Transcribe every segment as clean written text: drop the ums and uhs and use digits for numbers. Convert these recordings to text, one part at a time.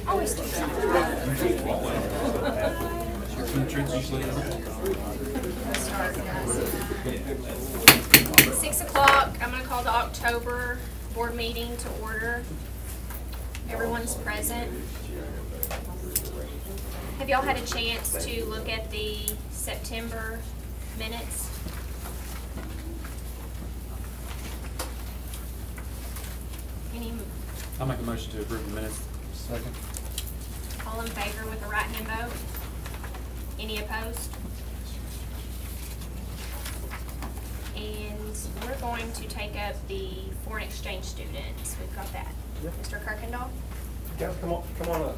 Always do that. 6 o'clock, I'm going to call the October board meeting to order. Everyone's present. Have y'all had a chance to look at the September minutes? I'll make a motion to approve the minutes. Second. All in favor with a right hand vote? Any opposed? And we're going to take up the foreign exchange students. We've got that. Yeah. Mr. Kirkendall? Guys, come on up.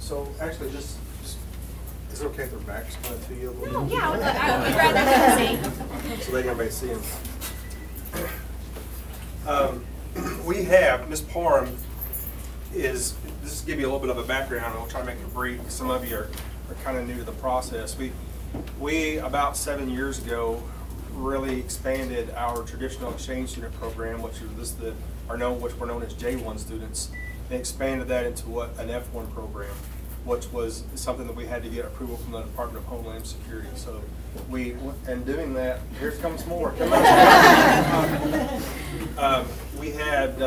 So actually, just is it okay if their backs kind of to you a little No, bit? yeah, I would rather have them see. So they can everybody see them. We have Miss Parham is. This is to give you a little bit of a background, and we'll try to make it brief. Some of you are kind of new to the process. We about 7 years ago really expanded our traditional exchange student program, which we're known as J1 students, and expanded that into an F1 program, which was something that we had to get approval from the Department of Homeland Security. So and doing that, here comes more. Come on. We had.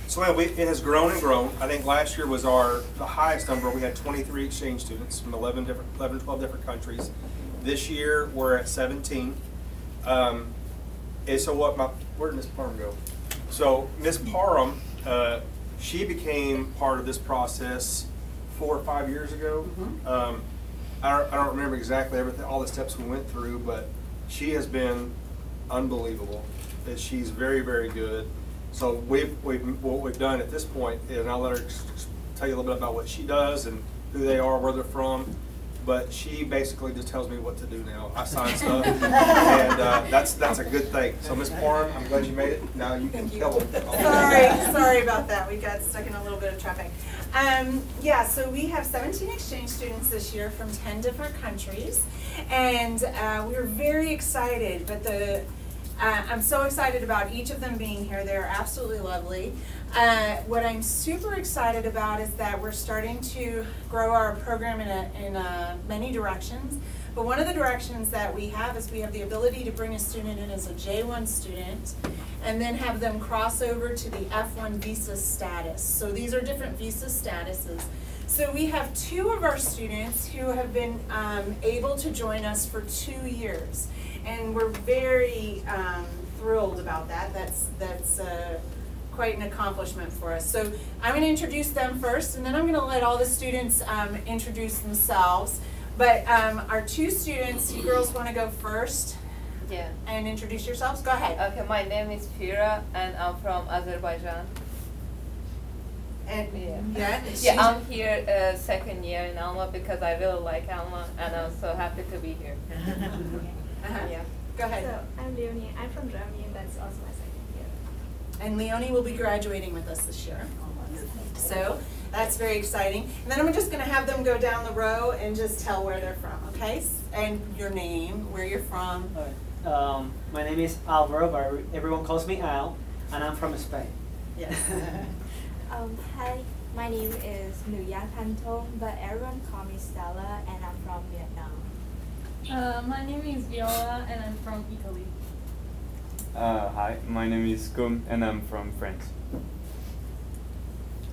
So anyway, it has grown and grown. I think last year was the highest number. We had 23 exchange students from 12 different countries. This year we're at 17. And so where did Miss Parham go? So Miss Parham, she became part of this process 4 or 5 years ago. Mm-hmm. I don't remember exactly all the steps we went through, but she has been unbelievable. She's very, very good. So what we've done at this point, and I'll let her tell you a little bit about what she does and who they are, where they're from. But she basically just tells me what to do now. I sign stuff, and that's a good thing. So Ms. Parham, I'm glad you made it. Now you can tell them. Sorry about that. We got stuck in a little bit of traffic. Yeah, so we have 17 exchange students this year from 10 different countries, and we're very excited. But I'm so excited about each of them being here. They're absolutely lovely. What I'm super excited about is that we're starting to grow our program in many directions. But one of the directions that we have is we have the ability to bring a student in as a J1 student and then have them cross over to the F1 visa status. So these are different visa statuses. So we have 2 of our students who have been able to join us for 2 years. And we're very thrilled about that. That's quite an accomplishment for us. So I'm going to introduce them first, and then I'm going to let all the students introduce themselves. But our 2 students, you girls want to go first? Yeah. And introduce yourselves? Go ahead. Okay, my name is Fira, and I'm from Azerbaijan. And I'm here second year in Alma because I really like Alma, and I'm so happy to be here. Yeah. Go ahead. So I'm Leonie. I'm from Germany, and that's also my second year. And Leonie will be graduating with us this year. So that's very exciting. And then I'm just going to have them go down the row and just tell where they're from, okay? And your name, where you're from. My name is Alvaro, but everyone calls me Al, and I'm from Spain. Yes. Hi, my name is Nguyen Thanh Thong, but everyone calls me Stella, and I'm from Vietnam. My name is Viola, and I'm from Italy. Hi, my name is Kum, and I'm from France.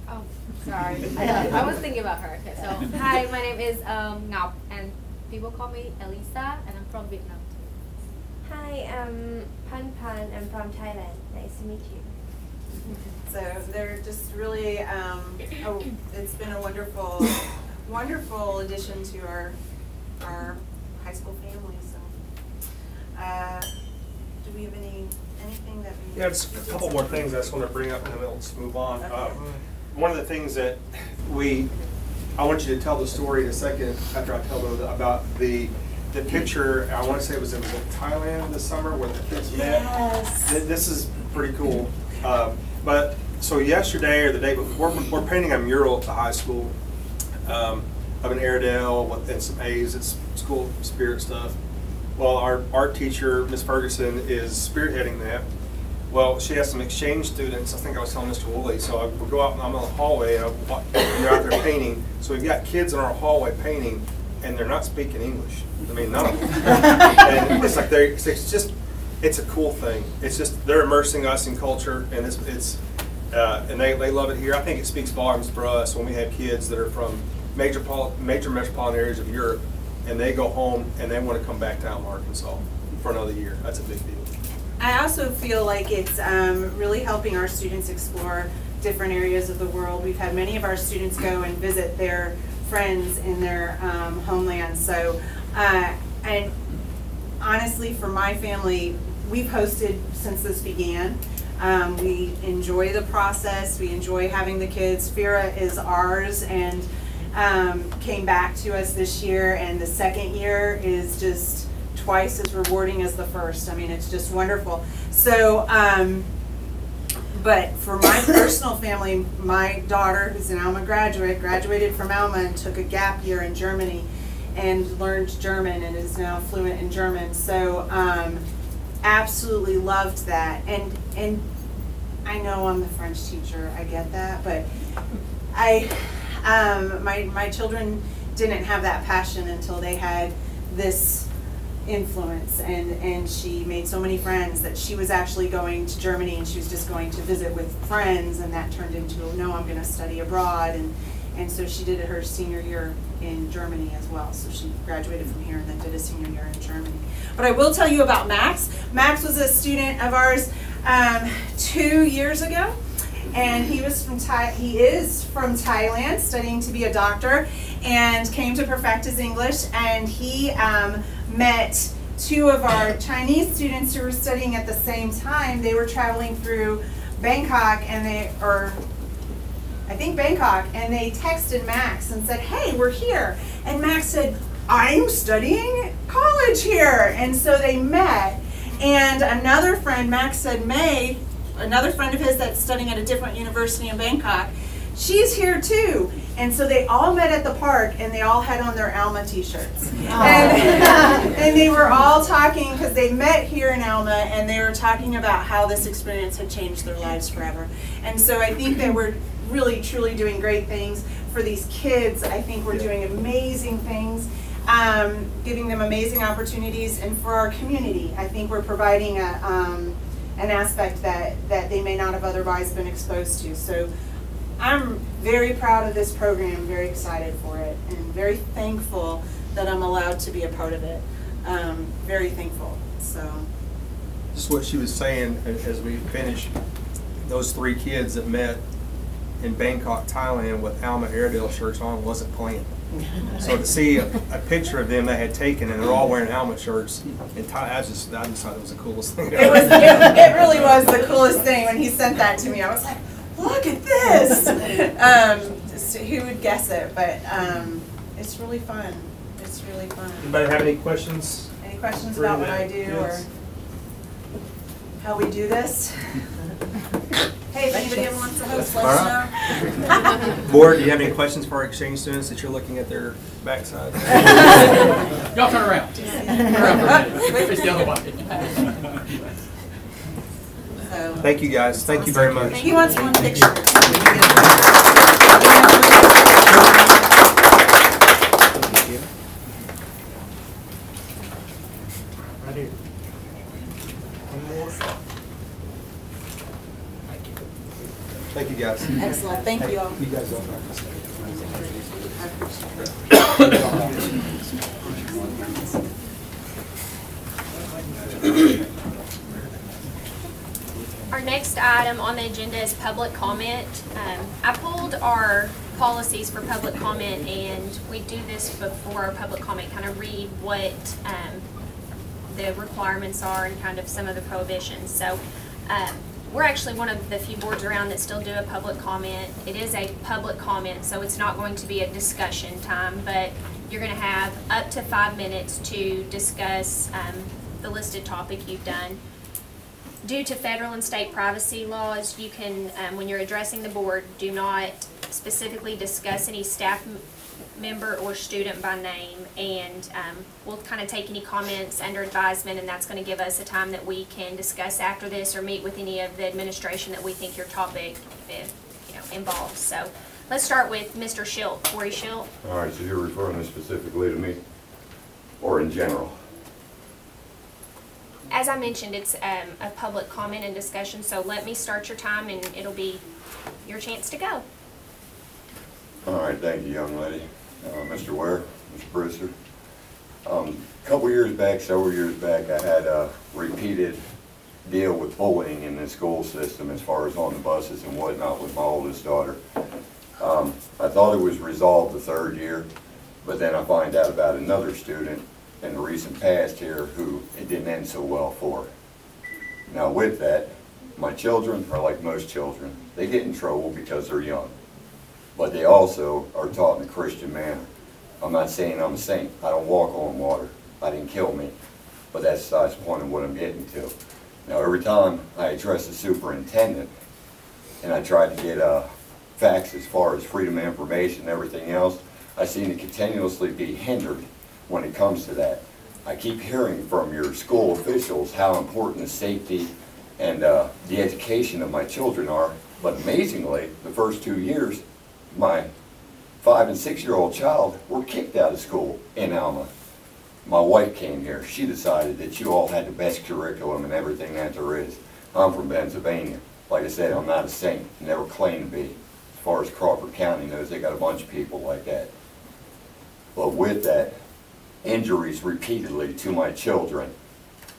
Oh, sorry. I was thinking about her. Okay, so hi, my name is Ngọc, and people call me Elisa, and I'm from Vietnam too. Hi, I'm Pan Pan. I'm from Thailand. Nice to meet you. So they're just really, it's been a wonderful, wonderful addition to our high school family. So, do we have any anything that we? Yeah, just a couple more things I just want to bring up and then let's move on. Okay. One of the things that I want you to tell the story in a second after I tell them about the picture. I want to say it was in Thailand this summer where the kids met. Yes. This is pretty cool. But so yesterday or the day before, we're painting a mural at the high school of an Airedale and some A's. It's school spirit stuff. Well, our art teacher, Miss Ferguson, is spearheading that. Well, she has some exchange students. I think I was telling Mr. Woolley. So we go out and I'm in the hallway and they're out there painting. So we've got kids in our hallway painting, and they're not speaking English. I mean, none of them. And it's like it's a cool thing. It's just they're immersing us in culture, and and they love it here. I think it speaks volumes for us when we have kids that are from major metropolitan areas of Europe, and they go home and they want to come back to Alma, Arkansas for another year. That's a big deal. I also feel like it's really helping our students explore different areas of the world. We've had many of our students go and visit their friends in their homeland. So, and honestly, for my family, we've hosted since this began. We enjoy the process. We enjoy having the kids. Fira is ours and came back to us this year, and the second year is just twice as rewarding as the first. I mean, it's just wonderful. So, but for my personal family, my daughter, who's an Alma graduate, graduated from Alma and took a gap year in Germany and learned German and is now fluent in German. So, absolutely loved that. And I know I'm the French teacher, I get that, but my children didn't have that passion until they had this influence, and she made so many friends that she was actually going to Germany and she was just going to visit with friends, and that turned into, no, I'm going to study abroad, and so she did her senior year in Germany as well. So she graduated from here and then did a senior year in Germany. But I will tell you about Max. Max was a student of ours 2 years ago, and he is from Thailand, studying to be a doctor, and came to perfect his English, and he met two of our Chinese students who were studying at the same time. They were traveling through Bangkok, and Bangkok, and they texted Max and said, hey, we're here. And Max said, I'm studying college here. And so they met. And another friend, Max said, May, another friend of his that's studying at a different university in Bangkok, she's here too. And so they all met at the park, and they all had on their Alma t-shirts. And they were all talking, because they met here in Alma, and they were talking about how this experience had changed their lives forever. And so I think that we're really, truly doing great things for these kids. I think we're doing amazing things, giving them amazing opportunities. And for our community, I think we're providing an aspect that they may not have otherwise been exposed to. So I'm very proud of this program, very excited for it, and very thankful that I'm allowed to be a part of it. Very thankful. So, Just what she was saying as we finish, those three kids that met in Bangkok, Thailand with Alma Airedale shirts on wasn't planned. So to see a picture of them they had taken, and they're all wearing Alma shirts in Thailand, I just thought it was the coolest thing ever. it really was the coolest thing when he sent that to me. I was like, look at this! Who would guess it? But it's really fun. It's really fun. Anybody have any questions? Any questions about what I do or how we do this? Hey, if anybody ever wants to host, let us know. Board, do you have any questions for our exchange students that you're looking at their backside? Y'all turn around. Turn around. It's the other way. So, Thank you guys. Thank you very much. he wants one picture. Right here. Thank you guys. Excellent. Thank you all. You guys all. Our next item on the agenda is public comment. I pulled our policies for public comment, and we do this before our public comment, kind of read what the requirements are and kind of some of the prohibitions. So we're actually one of the few boards around that still do a public comment. It is a public comment, so it's not going to be a discussion time, but you're going to have up to 5 minutes to discuss the listed topic you've done. Due to federal and state privacy laws, you can, when you're addressing the board, do not specifically discuss any staff member or student by name, and we'll kind of take any comments under advisement, and that's going to give us a time that we can discuss after this or meet with any of the administration that we think your topic involves. So let's start with Mr. Schilt, Corey Schilt. All right, so you're referring specifically to me or in general? As I mentioned, it's a public comment and discussion, so let me start your time and it'll be your chance to go. All right, thank you, young lady. Mr. Ware, Mr. Brewster. Several years back, I had a repeated deal with bullying in the school system as far as on the buses and whatnot with my oldest daughter. I thought it was resolved the third year, but then I find out about another student in the recent past here who it didn't end so well for. Now with that, my children are like most children. They get in trouble because they're young, but they also are taught in a Christian manner. I'm not saying I'm a saint. I don't walk on water. I didn't kill me, but that's the point of what I'm getting to. Now every time I address the superintendent and I try to get facts as far as freedom of information and everything else, I seem to continuously be hindered when it comes to that. I keep hearing from your school officials how important the safety and the education of my children are, but amazingly, the first 2 years, my 5- and 6-year-old child were kicked out of school in Alma. My wife came here. She decided that you all had the best curriculum and everything that there is. I'm from Pennsylvania. Like I said, I'm not a saint, never claimed to be. As far as Crawford County knows, they got a bunch of people like that. But with that, injuries repeatedly to my children,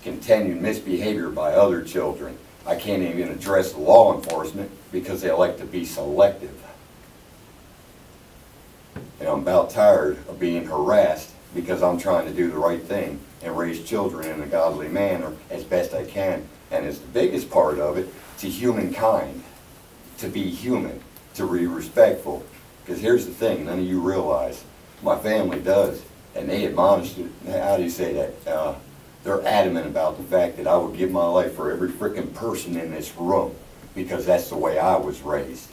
continued misbehavior by other children. I can't even address law enforcement because they like to be selective. And I'm about tired of being harassed because I'm trying to do the right thing and raise children in a godly manner as best I can. And it's the biggest part of it, to humankind, to be human, to be respectful. Because here's the thing, none of you realize, my family does. And they admonished it. How do you say that? They're adamant about the fact that I would give my life for every freaking person in this room because that's the way I was raised.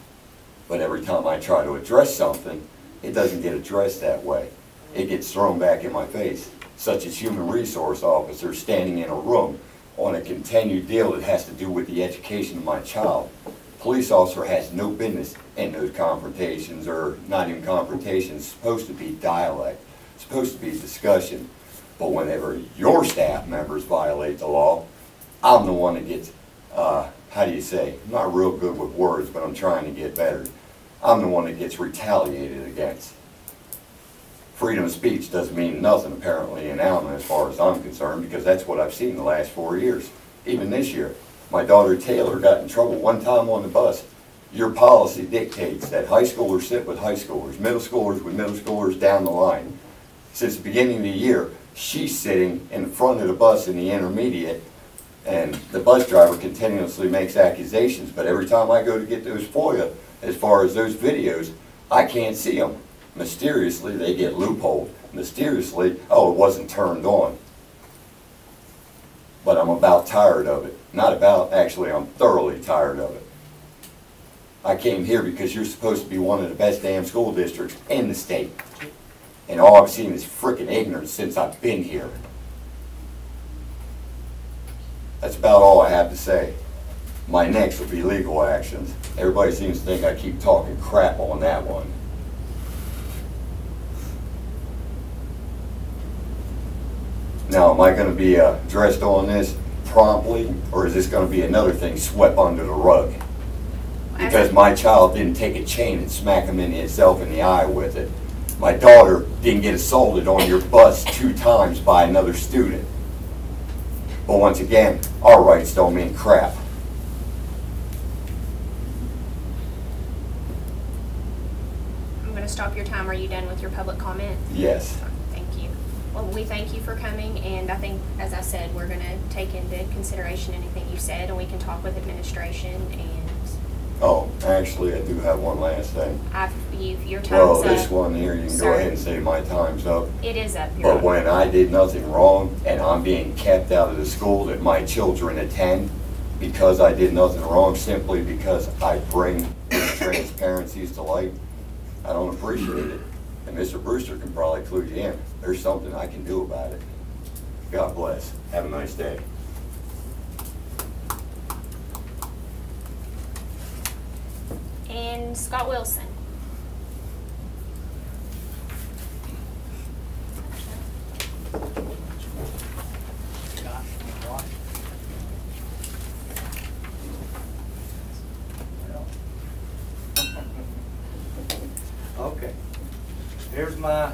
But every time I try to address something, it doesn't get addressed that way. It gets thrown back in my face, such as human resource officers standing in a room on a continued deal that has to do with the education of my child. Police officer has no business in those confrontations, or not even confrontations, it's supposed to be dialect. Supposed to be discussion, but whenever your staff members violate the law, I'm the one that gets, how do you say, I'm not real good with words, but I'm trying to get better. I'm the one that gets retaliated against. Freedom of speech doesn't mean nothing apparently in Alma as far as I'm concerned, because that's what I've seen the last 4 years. Even this year, my daughter Taylor got in trouble one time on the bus. Your policy dictates that high schoolers sit with high schoolers, middle schoolers with middle schoolers down the line. Since the beginning of the year, she's sitting in the front of the bus in the intermediate, and the bus driver continuously makes accusations, but every time I go to get those FOIA, as far as those videos, I can't see them. Mysteriously, they get loopholed. Mysteriously, oh, it wasn't turned on. But I'm about tired of it. Not about, actually, I'm thoroughly tired of it. I came here because you're supposed to be one of the best damn school districts in the state. And all I've seen is frickin' ignorance since I've been here. That's about all I have to say. My next will be legal actions. Everybody seems to think I keep talking crap on that one. Now, am I going to be addressed on this promptly, or is this going to be another thing swept under the rug? Because my child didn't take a chain and smack him in himself in the eye with it. My daughter didn't get assaulted on your bus 2 times by another student. But once again, our rights don't mean crap. I'm going to stop your time. Are you done with your public comment? Yes. Thank you. Well, we thank you for coming, and I think, as I said, we're going to take into consideration anything you said, and we can talk with administration. And Oh, actually, I do have one last thing. your time's Well, up. this one here, you can go Sir. ahead and say my time's up. It is up. You're But up. when I did nothing wrong and I'm being kept out of the school that my children attend because I did nothing wrong, simply because I bring transparencies to light, I don't appreciate it. And Mr. Brewster can probably clue you in. There's something I can do about it. God bless. Have a nice day. And Scott Wilson. Okay, here's my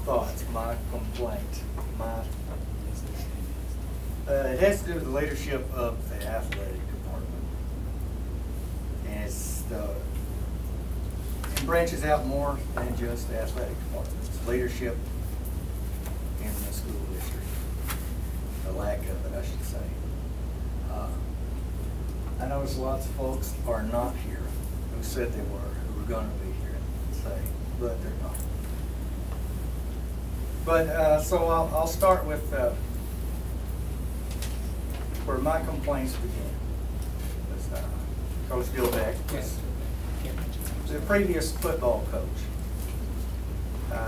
thoughts, my complaint, it has to do with the leadership of the athletic department. And it branches out more than just the athletic department. It's leadership in the school district, the lack of it, I should say. I notice lots of folks are not here who said they were, who were going to be here today, but they're not. But so I'll start with where my complaints began. Was, Coach Gilbeck was the previous football coach.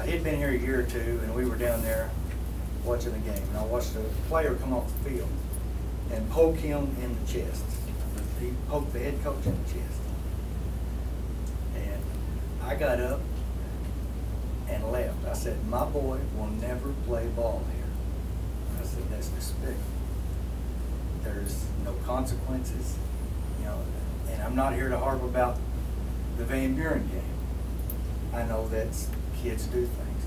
He'd been here a year or two, and we were down there watching the game. And I watched a player come off the field and poke him in the chest. He poked the head coach in the chest. And I got up and left. I said, my boy will never play ball here. I said, that's despicable. There's no consequences, you know, and I'm not here to harp about the Van Buren game. I know that kids do things,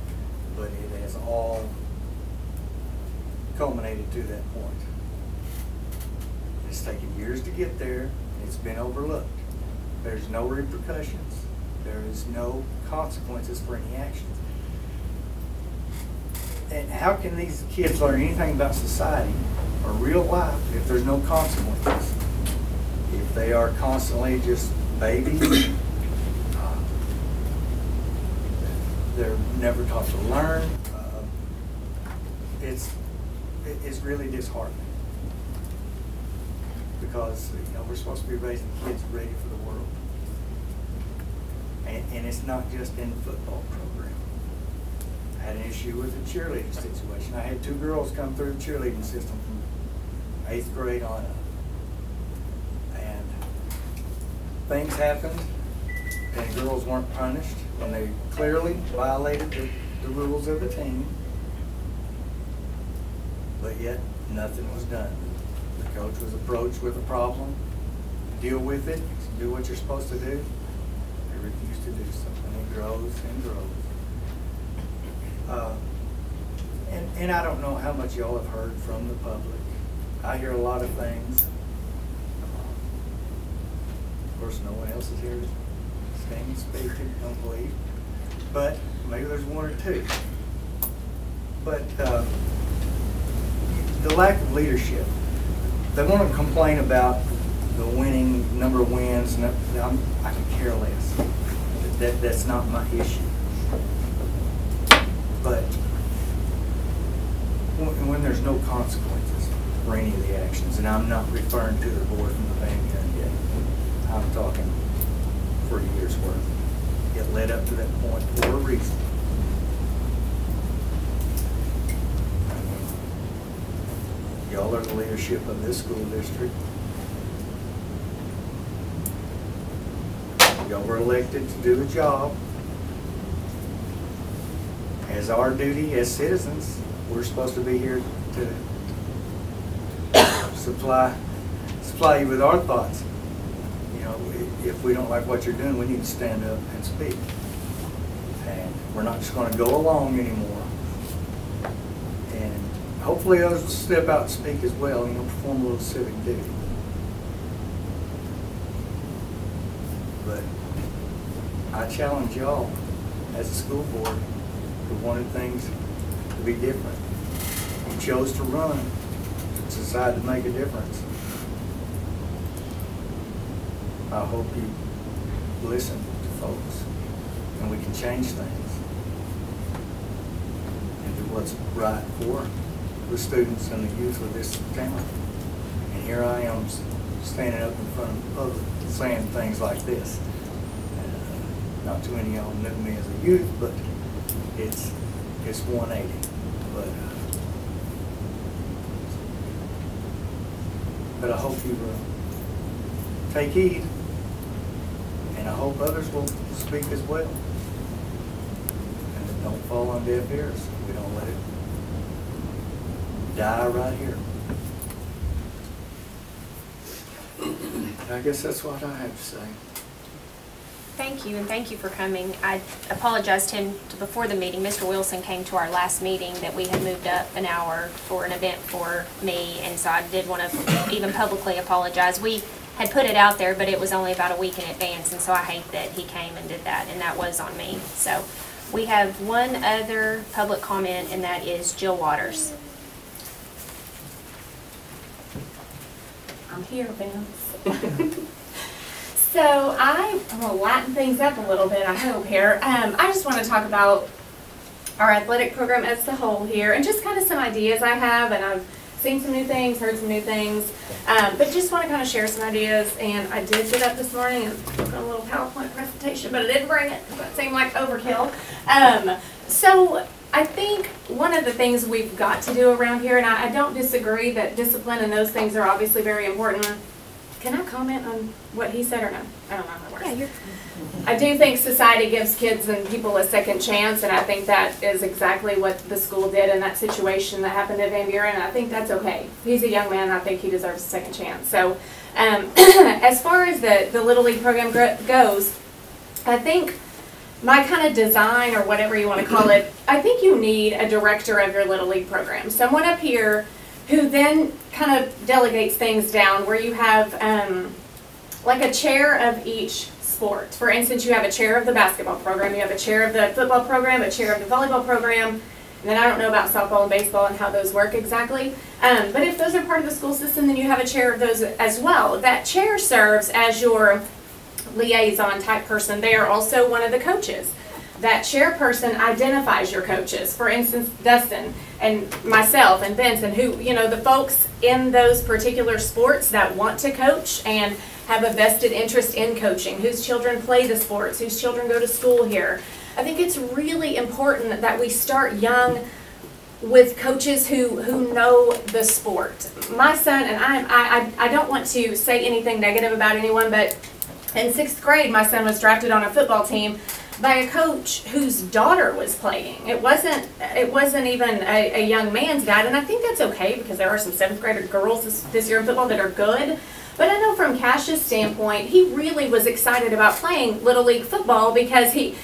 but it has all culminated to that point. It's taken years to get there. It's been overlooked. There's no repercussions. There is no consequences for any actions. And how can these kids learn anything about society or real life if there's no consequences? If they are constantly just babies, they're never taught to learn. It's really disheartening, because we're supposed to be raising kids ready for the world, and it's not just in the football program. I had an issue with the cheerleading situation. I had 2 girls come through the cheerleading system from 8th grade on up, and things happened, and girls weren't punished when they clearly violated the rules of the team. But yet, nothing was done. The coach was approached with a problem, deal with it, do what you're supposed to do. They refused to do so, and it grows and grows. And I don't know how much y'all have heard from the public. I hear a lot of things. Of course, no one else is here to stand and speak, I don't believe. But maybe there's 1 or 2. But the lack of leadership. They want to complain about the winning number of wins, and I can care less. That's not my issue. But when there's no consequences for any of the actions, and I'm not referring to the board from the Van Buren yet, I'm talking for a year's worth. It led up to that point for a reason. Y'all are the leadership of this school district. Y'all were elected to do a job. As our duty as citizens, we're supposed to be here to supply you with our thoughts. If we don't like what you're doing, we need to stand up and speak. And we're not just going to go along anymore. And hopefully others will step out and speak as well, perform a little civic duty. But I challenge y'all as a school board who wanted things to be different. You chose to run, to decide to make a difference. I hope you listen to folks and we can change things and do what's right for the students and the youth of this town. And here I am standing up in front of the public saying things like this. Not too many of y'all knew me as a youth, but it's 180. But I hope you take heed, and I hope others will speak as well. And don't fall on deaf ears. We don't let it die right here. I guess that's what I have to say. Thank you, and thank you for coming. I apologized to him before the meeting. Mr. Wilson came to our last meeting that we had moved up an hour for an event for me, and so I did want to even publicly apologize. We had put it out there, but it was only about a week in advance, and so I hate that he came and did that, and that was on me. So we have one other public comment, and that is Jill Waters. I'm here, Vince. So I'm going to lighten things up a little bit, I hope, here. I just want to talk about our athletic program as a whole here and just kind of some ideas I have, and I've seen some new things, heard some new things, but just want to kind of share some ideas. And I did get up this morning and work on a little PowerPoint presentation, but I didn't bring it because that seemed like overkill. So I think one of the things we've got to do around here, and I don't disagree that discipline and those things are obviously very important. Can I comment on what he said or no? I don't know how it works. Yeah, I do think society gives kids and people a second chance, and I think that is exactly what the school did in that situation that happened at Van Buren, and I think that's okay. He's a young man, I think he deserves a second chance. So as far as the Little League program goes, I think my kind of design, or whatever you want to call it, I think you need a director of your Little League program. Someone up here who then kind of delegates things down, where you have like a chair of each sport. For instance, you have a chair of the basketball program, you have a chair of the football program, a chair of the volleyball program, and then I don't know about softball and baseball and how those work exactly. But if those are part of the school system, then you have a chair of those as well. That chair serves as your liaison type person. They are also one of the coaches. That chairperson identifies your coaches. For instance, Dustin and myself and Vince, and who, you know, the folks in those particular sports that want to coach and have a vested interest in coaching, whose children play the sports, whose children go to school here. I think it's really important that we start young with coaches who know the sport. My son, and I don't want to say anything negative about anyone, but in 6th grade, my son was drafted on a football team by a coach whose daughter was playing. It wasn't even a young man's dad, and I think that's okay because there are some 7th grader girls this year in football that are good. But I know from Cash's standpoint, he really was excited about playing Little League football because he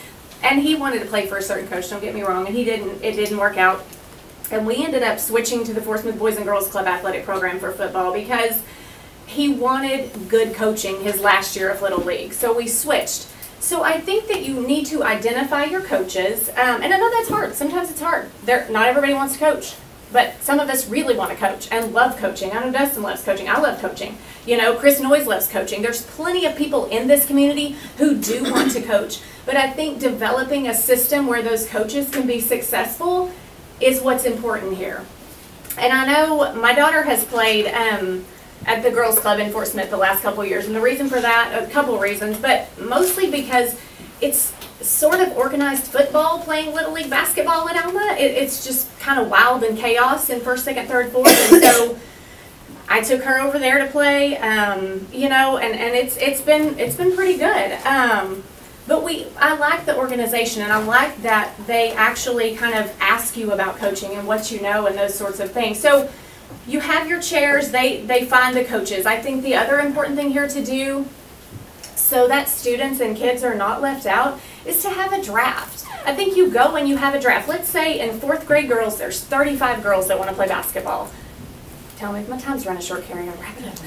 wanted to play for a certain coach, don't get me wrong, and it didn't work out. And we ended up switching to the Fort Smith Boys and Girls Club athletic program for football because he wanted good coaching his last year of Little League. So we switched. So I think that you need to identify your coaches, and I know that's hard. Sometimes it's hard. Not everybody wants to coach, but some of us really want to coach and love coaching. I know Dustin loves coaching. I love coaching. You know, Chris Noyes loves coaching. There's plenty of people in this community who do want to coach, but I think developing a system where those coaches can be successful is what's important here. And I know my daughter has played at the girls club in Fort Smith the last couple of years, and the reason for that, a couple of reasons, but mostly because it's sort of organized football playing Little League basketball in Alma. It's just kind of wild and chaos in 1st, 2nd, 3rd, 4th, and so I took her over there to play, you know, and it's been pretty good. But I like the organization, and I like that they actually kind of ask you about coaching and what you know and those sorts of things. So you have your chairs, they find the coaches. I think the other important thing here to do so that students and kids are not left out is to have a draft. I think you go and you have a draft. Let's say in 4th grade girls, there's 35 girls that want to play basketball. Tell me if my time's running short, Carrie, I'm wrapping up.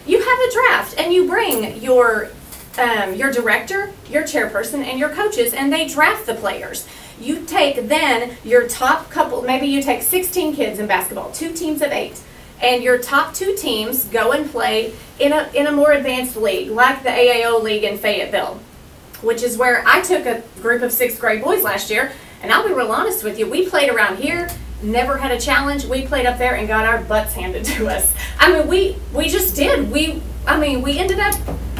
You have a draft, and you bring your director, your chairperson, and your coaches, and they draft the players. You take then your top couple, maybe you take 16 kids in basketball, 2 teams of 8, and your top 2 teams go and play in a more advanced league, like the AAO league in Fayetteville, which is where I took a group of 6th grade boys last year, and I'll be real honest with you, we played around here, never had a challenge. We played up there and got our butts handed to us. I mean, we just did. We ended up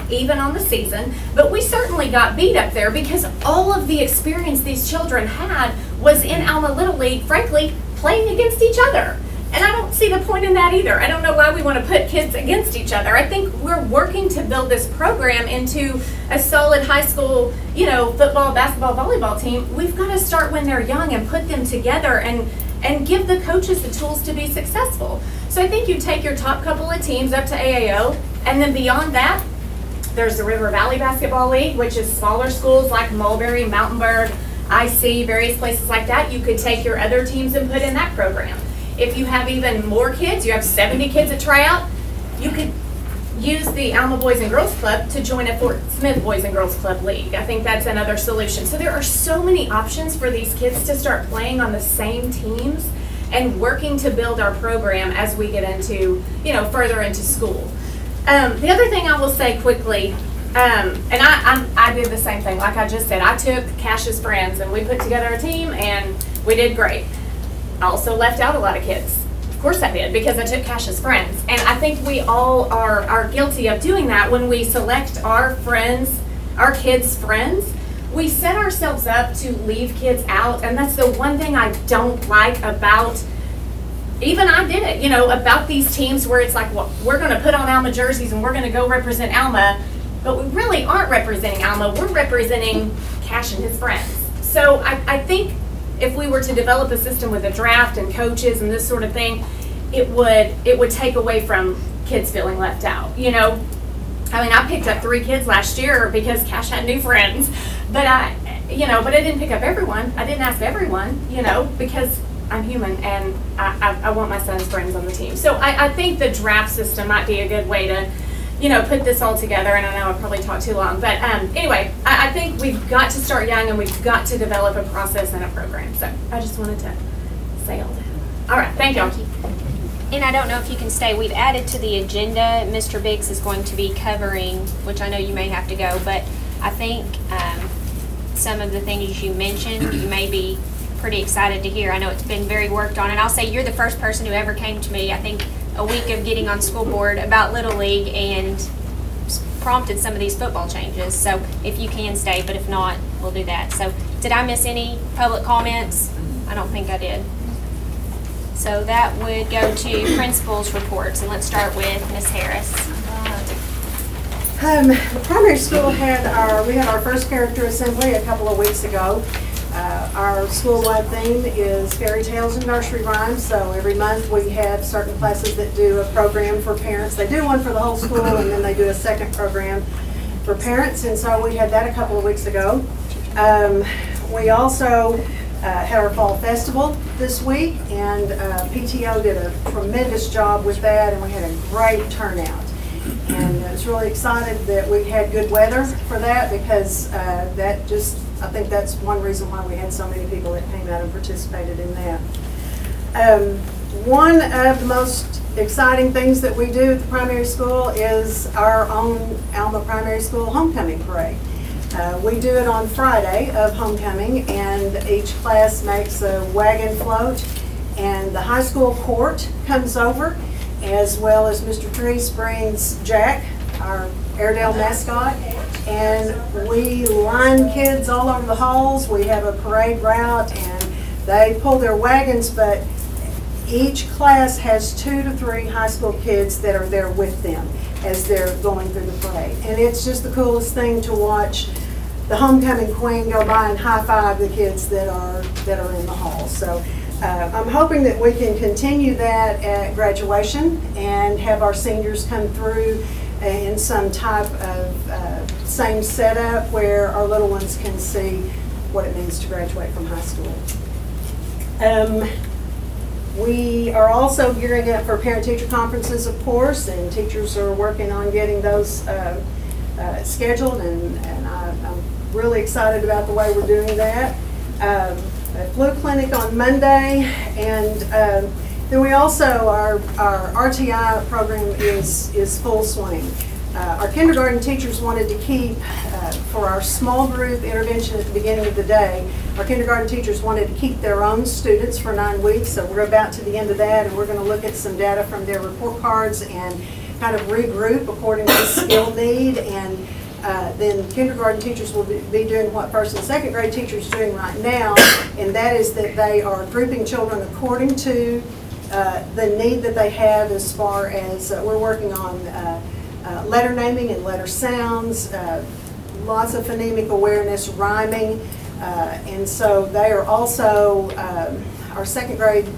even on the season, but we certainly got beat up there because all of the experience these children had was in Alma Little League, frankly, playing against each other. And I don't see the point in that either. I don't know why we want to put kids against each other. I think we're working to build this program into a solid high school, football, basketball, volleyball team. We've got to start when they're young and put them together and give the coaches the tools to be successful. So I think you take your top couple of teams up to AAO, and then beyond that, there's the River Valley Basketball League, which is smaller schools like Mulberry, Mountainburg, IC, various places like that. You could take your other teams and put in that program. If you have even more kids, you have 70 kids at tryout, you could use the Alma Boys and Girls Club to join a Fort Smith Boys and Girls Club league. I think that's another solution. So there are so many options for these kids to start playing on the same teams and working to build our program as we get into, further into school. The other thing I will say quickly, and I did the same thing, like I just said, I took Cash's friends and we put together a team and we did great. I also left out a lot of kids. Of course I did, because I took Cash's friends. And I think we all are guilty of doing that when we select our friends, our kids' friends. We set ourselves up to leave kids out, and that's the one thing I don't like about, even I did it, about these teams where it's like, well, we're going to put on Alma jerseys and we're going to go represent Alma, but we really aren't representing Alma, we're representing Cash and his friends. So I think if we were to develop a system with a draft and coaches and this sort of thing, it would take away from kids feeling left out. I picked up 3 kids last year because Cash had new friends, but I didn't pick up everyone. I didn't ask everyone, because I'm human and I want my son's friends on the team. So I think the draft system might be a good way to, put this all together, and I know I probably talked too long, but anyway, I think we've got to start young and we've got to develop a process and a program. So I just wanted to say all that. All right, thank you. And I don't know if you can stay. We've added to the agenda, Mr. Biggs is going to be covering, which I know you may have to go, but I think some of the things you mentioned, you may be pretty excited to hear. I know it's been very worked on, and I'll say you're the first person who ever came to me, I think, a week of getting on school board about Little League and prompted some of these football changes. So if you can stay, but if not, we'll do that. So did I miss any public comments? I don't think I did. So that would go to principals' reports, and let's start with Ms. Harris. The primary school had our first character assembly a couple of weeks ago. Our school-wide theme is fairy tales and nursery rhymes, so every month we have certain classes that do a program for parents. They do one for the whole school, and then they do a second program for parents, and so we had that a couple of weeks ago. We also had our fall festival this week, and PTO did a tremendous job with that, and we had a great turnout. And I was really excited that we had good weather for that, because I think that's one reason why we had so many people that came out and participated in that. One of the most exciting things that we do at the primary school is our own Alma Primary School Homecoming Parade. We do it on Friday of homecoming, and each class makes a wagon float, and the high school court comes over, as well as Mr. Treese brings Jack, our Airedale mascot, and we line kids all over the halls. We have a parade route, and they pull their wagons, but each class has 2 to 3 high school kids that are there with them as they're going through the parade. And it's just the coolest thing to watch the homecoming queen go by and high-five the kids that are in the hall. So I'm hoping that we can continue that at graduation and have our seniors come through in some type of same setup where our little ones can see what it means to graduate from high school. We are also gearing up for parent-teacher conferences, of course, and teachers are working on getting those scheduled, and I'm really excited about the way we're doing that. a flu clinic on Monday, and then we also, our RTI program is full swing. Our kindergarten teachers wanted to keep, for our small group intervention at the beginning of the day, our kindergarten teachers wanted to keep their own students for 9 weeks, so we're about to the end of that, and we're going to look at some data from their report cards and kind of regroup according to skill need, and then kindergarten teachers will be doing what first and second grade teachers are doing right now, and that is that they are grouping children according to the need that they have, as far as we're working on letter naming and letter sounds, lots of phonemic awareness, rhyming, and so they are also, our second grade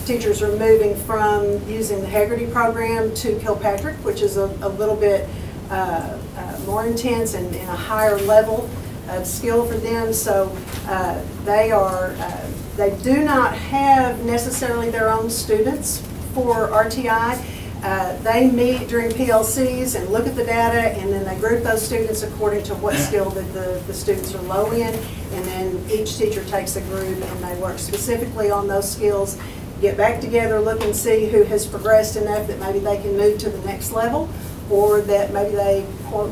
teachers are moving from using the Haggerty program to Kilpatrick, which is a little bit more intense and a higher level of skill for them. So they do not have necessarily their own students for RTI. They meet during PLCs and look at the data, and then they group those students according to what skill that the students are low in, and then each teacher takes a group and they work specifically on those skills, get back together, look and see who has progressed enough that maybe they can move to the next level, or that maybe they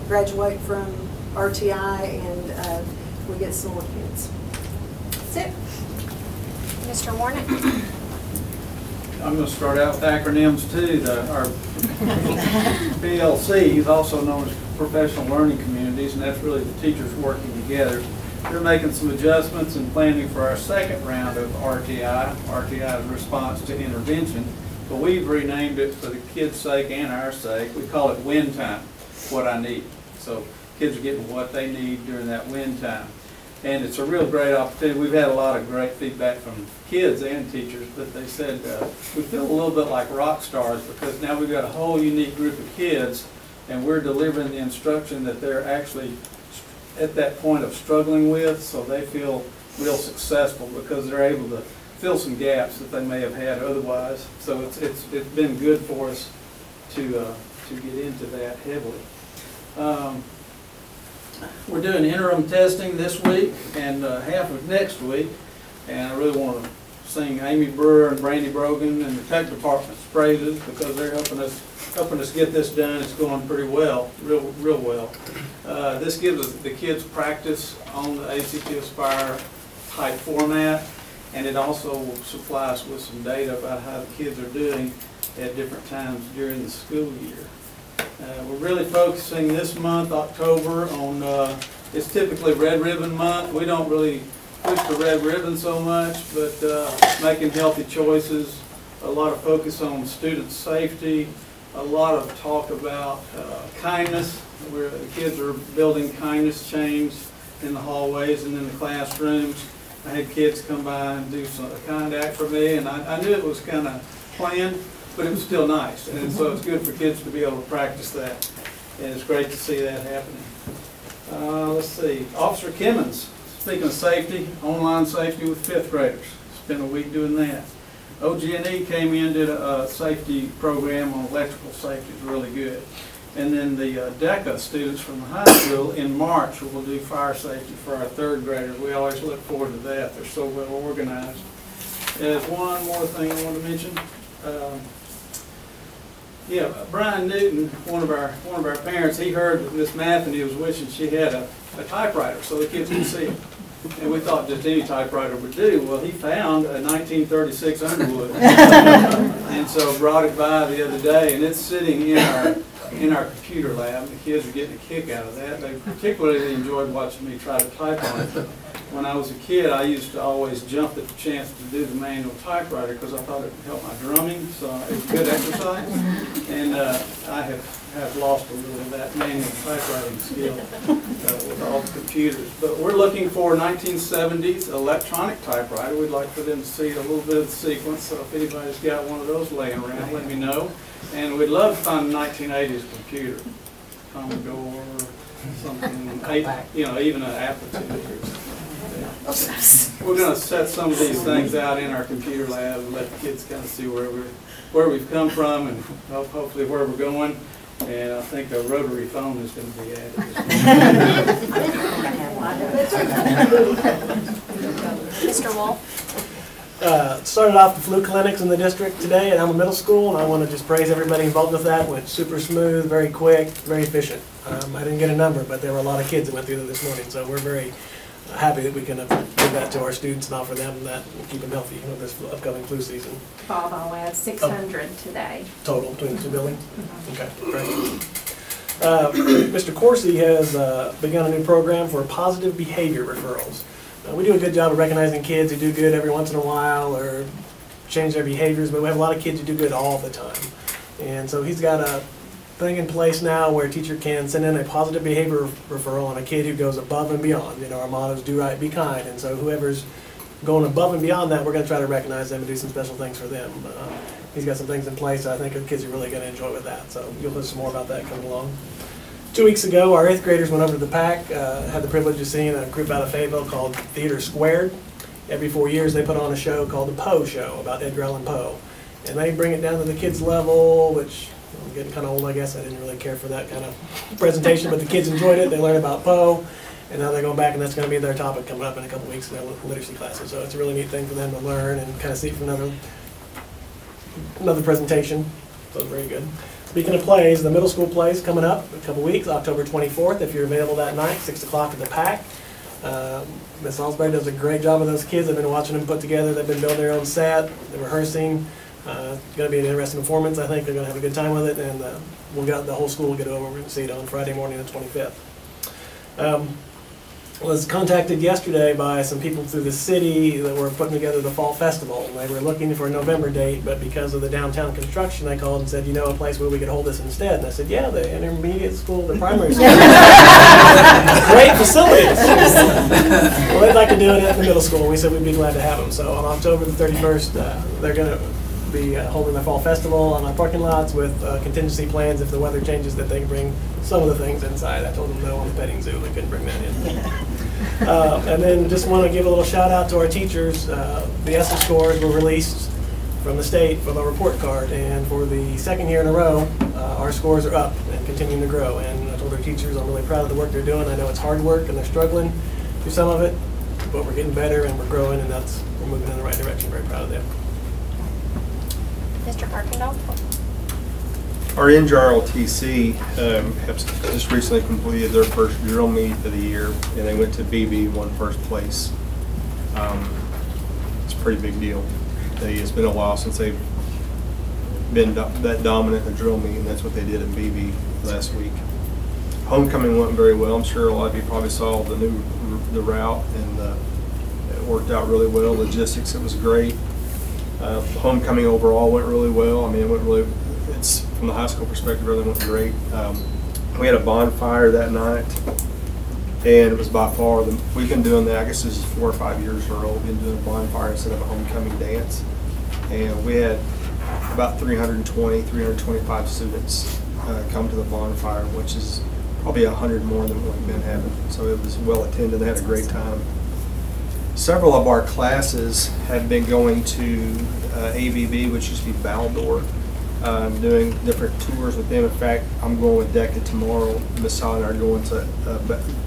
graduate from RTI and we get some more kids. That's it. Mr. Warnick? I'm going to start out with acronyms too. Our PLCs, also known as Professional Learning Communities, and that's really the teachers working together. They're making some adjustments and planning for our second round of RTI. RTI is response to intervention, but we've renamed it for the kids' sake and our sake. We call it win time, what I need. So kids are getting what they need during that win time. And it's a real great opportunity. We've had a lot of great feedback from kids and teachers, but they said we feel a little bit like rock stars, because now we've got a whole unique group of kids, and we're delivering the instruction that they're actually at that point of struggling with, so they feel real successful because they're able to fill some gaps that they may have had otherwise. So it's been good for us to get into that heavily. We're doing interim testing this week and half of next week, and I really want to sing Amy Brewer and Brandy Brogan and the tech department's praises, because they're helping us get this done. It's going pretty well, real well. This gives us the kids practice on the ACT Aspire type format, and it also will supply us with some data about how the kids are doing at different times during the school year. We're really focusing this month, October, on, it's typically Red Ribbon Month. We don't really push the red ribbon so much, but making healthy choices, a lot of focus on student safety, a lot of talk about kindness, where the kids are building kindness chains in the hallways and in the classrooms. I had kids come by and do a kind act for me, and I knew it was kind of planned, but it was still nice, and so it's good for kids to be able to practice that, and it's great to see that happening. Let's see, Officer Kimmons, speaking of safety, online safety with 5th graders. Spent a week doing that. OG&E came in, did a safety program on electrical safety. It's really good. And then the DECA students from the high school in March will do fire safety for our 3rd graders. We always look forward to that. They're so well organized. There's one more thing I want to mention. Yeah, Brian Newton, one of our parents, he heard that Miss Matheny was wishing she had a typewriter so the kids could see it. And we thought just any typewriter would do. Well, he found a 1936 Underwood, and so brought it by the other day, and it's sitting in our computer lab. The kids are getting a kick out of that. They particularly enjoyed watching me try to type on it. When I was a kid, I used to always jump at the chance to do the manual typewriter because I thought it would help my drumming, so it was good exercise. And I have lost a little of that manual typewriting skill with all the computers. But we're looking for 1970s electronic typewriter. We'd like for them to see a little bit of the sequence, so if anybody's got one of those laying around, let me know. And we'd love to find a 1980s computer, Commodore, something, even an Apple II or something. We're going to set some of these things out in our computer lab and let the kids kind of see where we've come from and hopefully where we're going. And I think a rotary phone is going to be added. Mr. Wolf? Started off the flu clinics in the district today at Alma Middle School, and I want to just praise everybody involved with that. It went super smooth, very quick, very efficient. I didn't get a number, but there were a lot of kids that went through there this morning, so we're very happy that we can give that to our students and offer them that and keep them healthy this upcoming flu season. Bob, I'll add 600 today. Total between the two buildings? Okay, great. Mr. Corsi has begun a new program for positive behavior referrals. We do a good job of recognizing kids who do good every once in a while or change their behaviors, but we have a lot of kids who do good all the time. And so he's got a thing in place now where a teacher can send in a positive behavior referral on a kid who goes above and beyond. You know, our motto is do right, be kind. And so whoever's going above and beyond that, we're going to try to recognize them and do some special things for them. He's got some things in place that I think the kids are really going to enjoy with that. So you'll hear some more about that coming along. 2 weeks ago, our 8th graders went over to the PAC, had the privilege of seeing a group out of Fayetteville called Theater Squared. Every 4 years, they put on a show called the Poe Show about Edgar Allan Poe. And they bring it down to the kids' level, which I'm getting kind of old, I guess. I didn't really care for that kind of presentation, but the kids enjoyed it. They learned about Poe, and now they're going back, and that's going to be their topic coming up in a couple weeks in their literacy classes. So it's a really neat thing for them to learn and kind of see from another presentation. So it's very good. Speaking of plays, the middle school plays coming up in a couple weeks, October 24th, if you're available that night, 6 o'clock at the PAC. Miss Salisbury does a great job with those kids. I've been watching them put together. They've been building their own set. They're rehearsing. It's going to be an interesting performance. I think they're going to have a good time with it, and the whole school will get over and see it on Friday morning, the 25th. Was contacted yesterday by some people through the city that were putting together the fall festival. And they were looking for a November date, but because of the downtown construction, they called and said, you know, a place where we could hold this instead. And I said, yeah, the intermediate school, the primary school. Great facilities. Well, they'd like to do it at the middle school. We said we'd be glad to have them. So on October the 31st, they're going to be holding their fall festival on our parking lots with contingency plans if the weather changes that they can bring some of the things inside. I told them no on the petting zoo, they couldn't bring that in. And then just want to give a little shout out to our teachers. The ESSA scores were released from the state for the report card, and for the second year in a row, our scores are up and continuing to grow. And I told our teachers I'm really proud of the work they're doing. I know it's hard work and they're struggling through some of it, but we're getting better and we're growing, and we're moving in the right direction. Very proud of them. Mr. Parkendall? Our NJRLTC has just recently completed their first drill meet of the year, and they went to BB, won first place. It's a pretty big deal. It's been a while since they've been that dominant in the drill meet, and that's what they did at BB last week. Homecoming went very well. I'm sure a lot of you probably saw the route, and it worked out really well. Logistics, it was great. Homecoming overall went really well. I mean, it's from the high school perspective, really went great. We had a bonfire that night, and it was by far we've been doing that. I guess this is 4 or 5 years in a row. We've been doing a bonfire instead of a homecoming dance, and we had about 325 students come to the bonfire, which is probably 100 more than what we've been having. So it was well attended. They had a great time. Several of our classes have been going to ABB, which used to be Baldor, doing different tours with them. In fact, I'm going with DECA tomorrow. Miss Sally and I are going to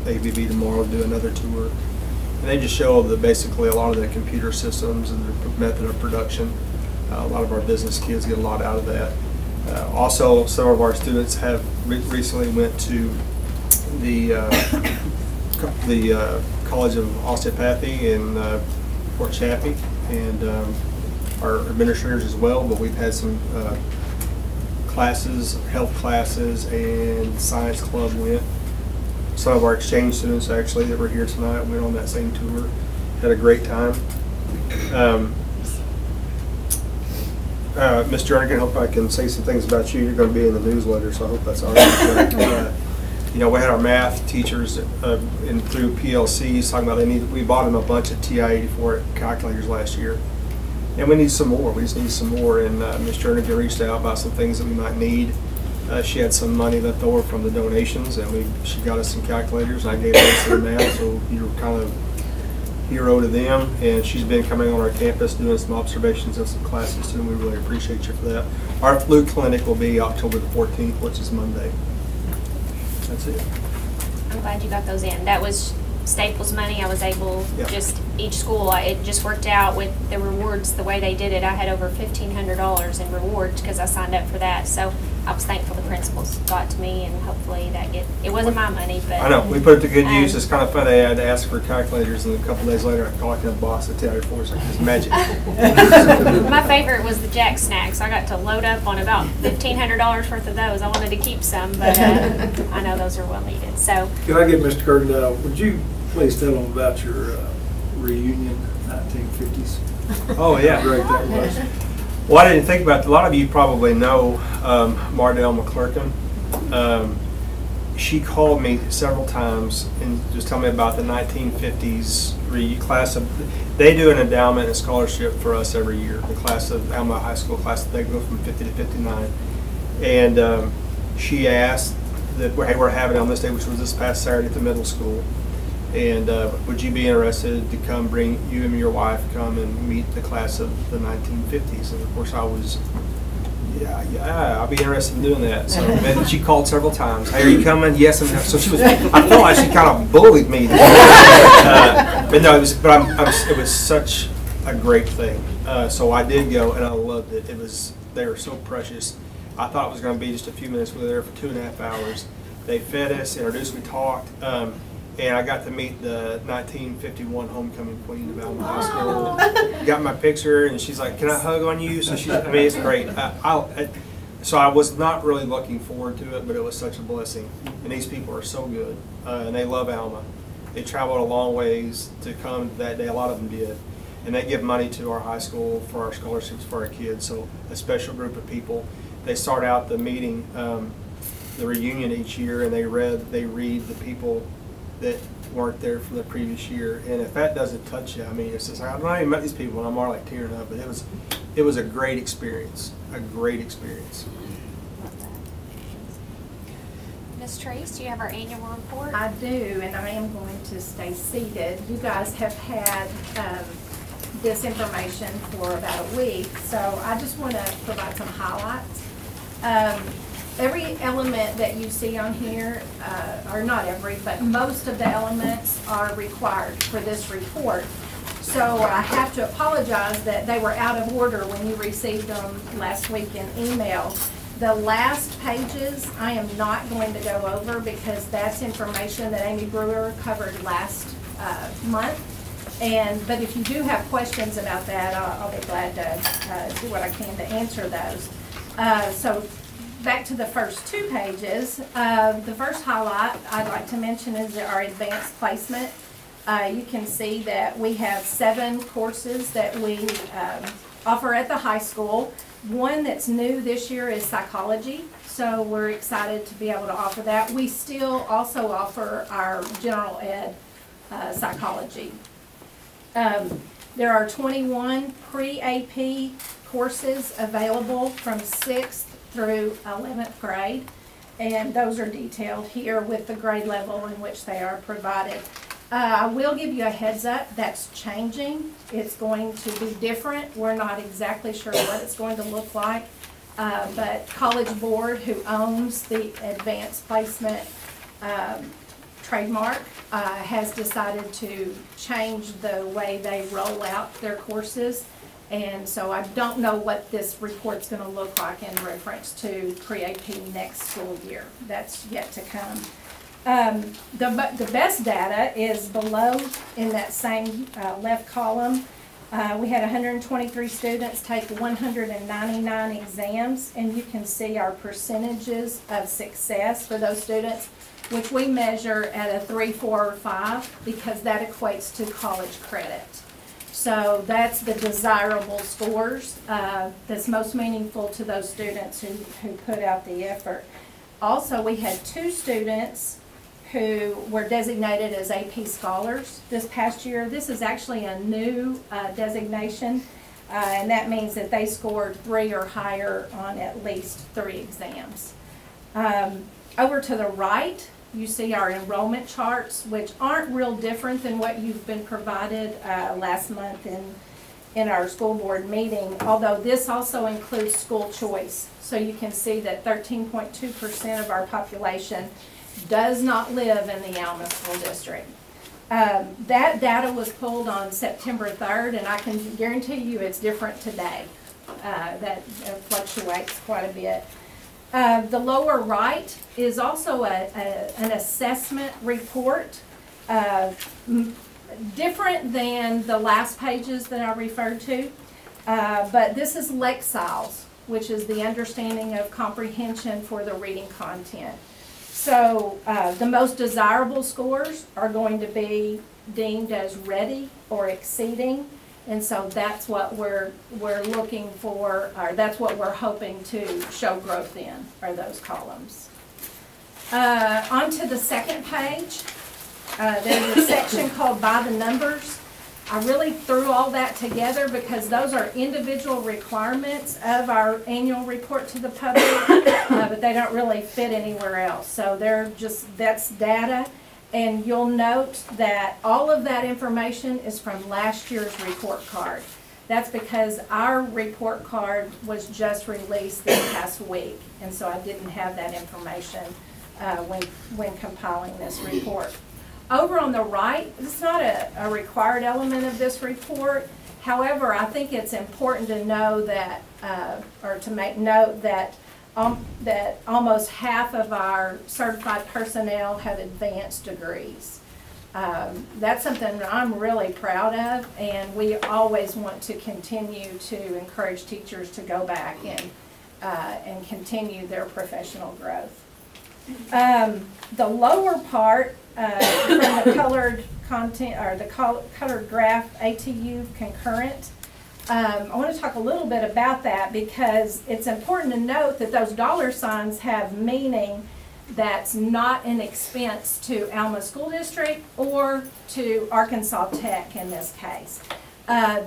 ABB tomorrow to do another tour. And they just show basically a lot of the computer systems and their method of production. A lot of our business kids get a lot out of that. Also, some of our students have recently went to the College of Osteopathy in Port Chaffee, and our administrators as well, but we've had some classes, health classes, and science club went. Some of our exchange students actually that were here tonight went on that same tour, had a great time. Ms. Jernigan, I hope I can say some things about you. You're going to be in the newsletter, so I hope that's all right. You know, we had our math teachers through PLCs talking about we bought them a bunch of TI-84 calculators last year, and we need some more. We just need some more, and Ms. Jernigan reached out about some things that we might need. She had some money left over from the donations, and she got us some calculators, and I gave her some math, so you were kind of hero to them, and she's been coming on our campus doing some observations and some classes too, and we really appreciate you for that. Our flu clinic will be October the 14th, which is Monday. That's it. I'm glad you got those in. That was Staples money, I was able, Yeah. just each school, it just worked out with the rewards, the way they did it. I had over $1,500 in rewards because I signed up for that. So I was thankful the principals got to me, and hopefully that it wasn't my money, but. I know, we put it to good use. It's kind of funny. I had to ask for calculators, and a couple days later, I collected a box of Taylor for us. It's magic. My favorite was the Jack Snacks. I got to load up on about $1,500 worth of those. I wanted to keep some, but I know those are well needed. So. Can I get Mr. Curtin, would you please tell them about your reunion 1950s? Oh, yeah. How great that was. Well, I didn't think about it. A lot of you probably know Mardell McClurkin. She called me several times and just told me about the 1950s class of. They do an endowment and scholarship for us every year. The class of Alma High School class, they go from 50 to 59. And she asked that, hey, we're having it on this day, which was this past Saturday at the middle school. And would you be interested to come, bring you and your wife, come and meet the class of the 1950s? And of course I was, yeah, I'll be interested in doing that. So then she called several times. Hey, are you coming? Yes. And so she was, I felt like she kind of bullied me. But no, it was such a great thing. So I did go, and I loved it. They were so precious. I thought it was going to be just a few minutes. We were there for 2.5 hours. They fed us, introduced me, talked. And I got to meet the 1951 homecoming queen of Alma High School. Got my picture, and she's like, "Can I hug on you?" So it's great. So I was not really looking forward to it, but it was such a blessing. And these people are so good, and they love Alma. They traveled a long ways to come that day. A lot of them did, and they give money to our high school for our scholarships for our kids. So a special group of people. They start out the meeting, the reunion each year, and they read the people that weren't there from the previous year. And if that doesn't touch you, I mean, it's just, I've not even met these people, and I'm already like tearing up, but it was a great experience, Ms. Trace, do you have our annual report? I do, and I am going to stay seated. You guys have had this information for about a week, so I just want to provide some highlights. Every element that you see on here, or not every, but most of the elements are required for this report. So I have to apologize that they were out of order when you received them last week in email. The last pages I am not going to go over because that's information that Amy Brewer covered last month. But if you do have questions about that, I'll be glad to do what I can to answer those. So back to the first 2 pages. The first highlight I'd like to mention is our advanced placement. You can see that we have 7 courses that we offer at the high school. One that's new this year is psychology, so we're excited to be able to offer that. We still also offer our general ed psychology. There are 21 pre-AP courses available from 6th through 11th grade, and those are detailed here with the grade level in which they are provided. I will give you a heads up, that's changing. It's going to be different. We're not exactly sure what it's going to look like, but College Board, who owns the advanced placement trademark, has decided to change the way they roll out their courses. And so I don't know what this report's going to look like in reference to pre-AP next school year. That's yet to come. The best data is below in that same left column. We had 123 students take 199 exams, and you can see our percentages of success for those students, which we measure at a 3, 4, or 5 because that equates to college credit. So that's the desirable scores that's most meaningful to those students who put out the effort. Also, we had 2 students who were designated as AP Scholars this past year. This is actually a new designation, and that means that they scored 3 or higher on at least 3 exams. Over to the right, you see our enrollment charts, which aren't real different than what you've been provided last month in our school board meeting, although this also includes school choice. So you can see that 13.2% of our population does not live in the Alma School District. That data was pulled on September 3rd, and I can guarantee you it's different today. That fluctuates quite a bit. The lower right is also an assessment report, different than the last pages that I referred to, but this is Lexiles, which is the understanding of comprehension for the reading content. So the most desirable scores are going to be deemed as ready or exceeding, and so that's what we're looking for, or that's what we're hoping to show growth in, are those columns. On to the second page, there's a section called By the Numbers. I really threw all that together because those are individual requirements of our annual report to the public, but they don't really fit anywhere else. So they're just, that's data, and you'll note that all of that information is from last year's report card. That's because our report card was just released this past week, and so I didn't have that information when compiling this report. Over on the right, it's not a required element of this report. However, I think it's important to know that, or to make note that that almost half of our certified personnel have advanced degrees. That's something that I'm really proud of, and we always want to continue to encourage teachers to go back and continue their professional growth. The lower part, from the colored content, or the colored graph ATU concurrent, I want to talk a little bit about that because it's important to note that those dollar signs have meaning that's not an expense to Alma School District or to Arkansas Tech in this case.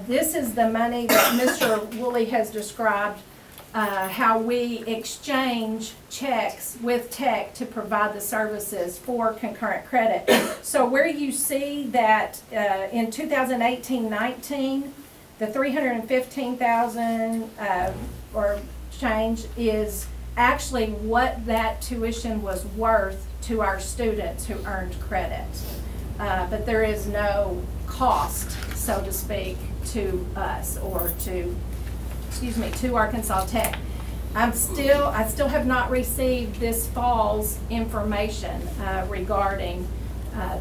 This is the money that Mr. Woolley has described, how we exchange checks with Tech to provide the services for concurrent credit. So where you see that in 2018-19, the $315,000 or change is actually what that tuition was worth to our students who earned credit. But there is no cost, so to speak, to us or to Arkansas Tech. I still have not received this fall's information regarding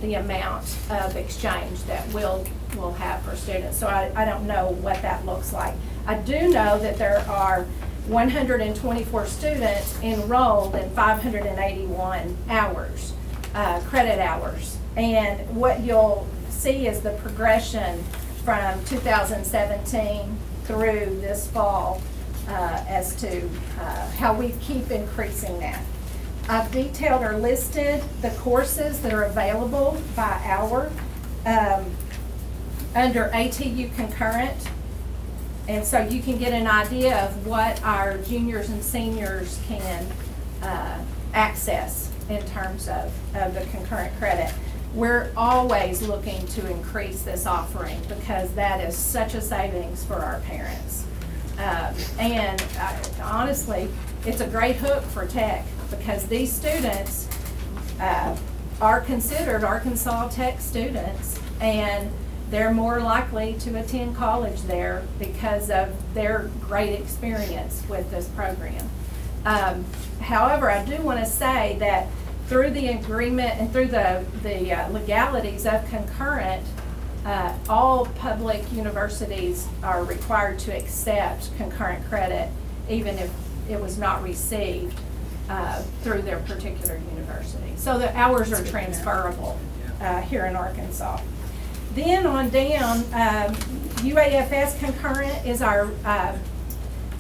the amount of exchange that we'll have for students. So I don't know what that looks like. I do know that there are 124 students enrolled in 581 hours, credit hours. And what you'll see is the progression from 2017 through this fall as to how we keep increasing that. I've detailed or listed the courses that are available by hour under ATU concurrent, and so you can get an idea of what our juniors and seniors can access in terms of the concurrent credit. We're always looking to increase this offering because that is such a savings for our parents. And honestly, it's a great hook for Tech because these students are considered Arkansas Tech students, and they're more likely to attend college there because of their great experience with this program. However, I do want to say that through the agreement and through the legalities of concurrent, all public universities are required to accept concurrent credit even if it was not received through their particular university. So the hours are transferable here in Arkansas. Then on down, UAFS concurrent is our,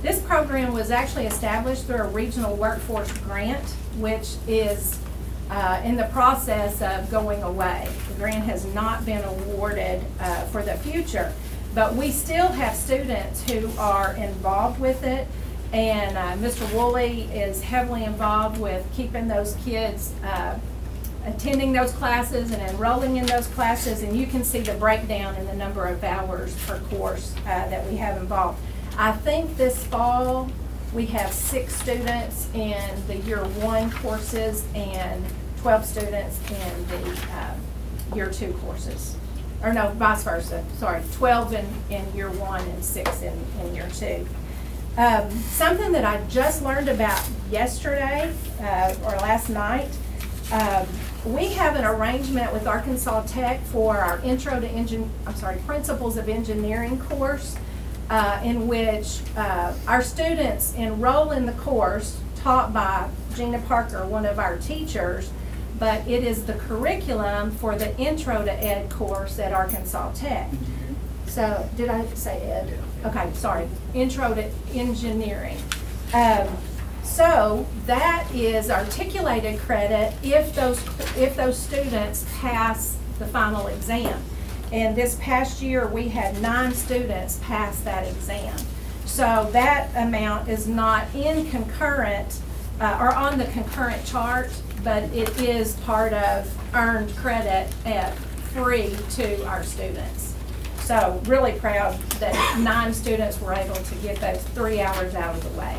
this program was actually established through a regional workforce grant, which is in the process of going away. The grant has not been awarded for the future, but we still have students who are involved with it, and Mr. Woolley is heavily involved with keeping those kids attending those classes and enrolling in those classes, and you can see the breakdown in the number of hours per course that we have involved. I think this fall we have 6 students in the year 1 courses and 12 students in the year 2 courses. Or no, vice versa, sorry, 12 in year 1 and 6 in year 2. Something that I just learned about yesterday or last night, we have an arrangement with Arkansas Tech for our Principles of Engineering course, in which our students enroll in the course taught by Gina Parker, one of our teachers, but it is the curriculum for the Intro to Ed course at Arkansas Tech. So, did I say Ed? Okay, sorry. Intro to Engineering. So that is articulated credit if those students pass the final exam. And this past year, we had 9 students pass that exam. So that amount is not in concurrent or on the concurrent chart, but it is part of earned credit at free to our students. So really proud that 9 students were able to get those 3 hours out of the way.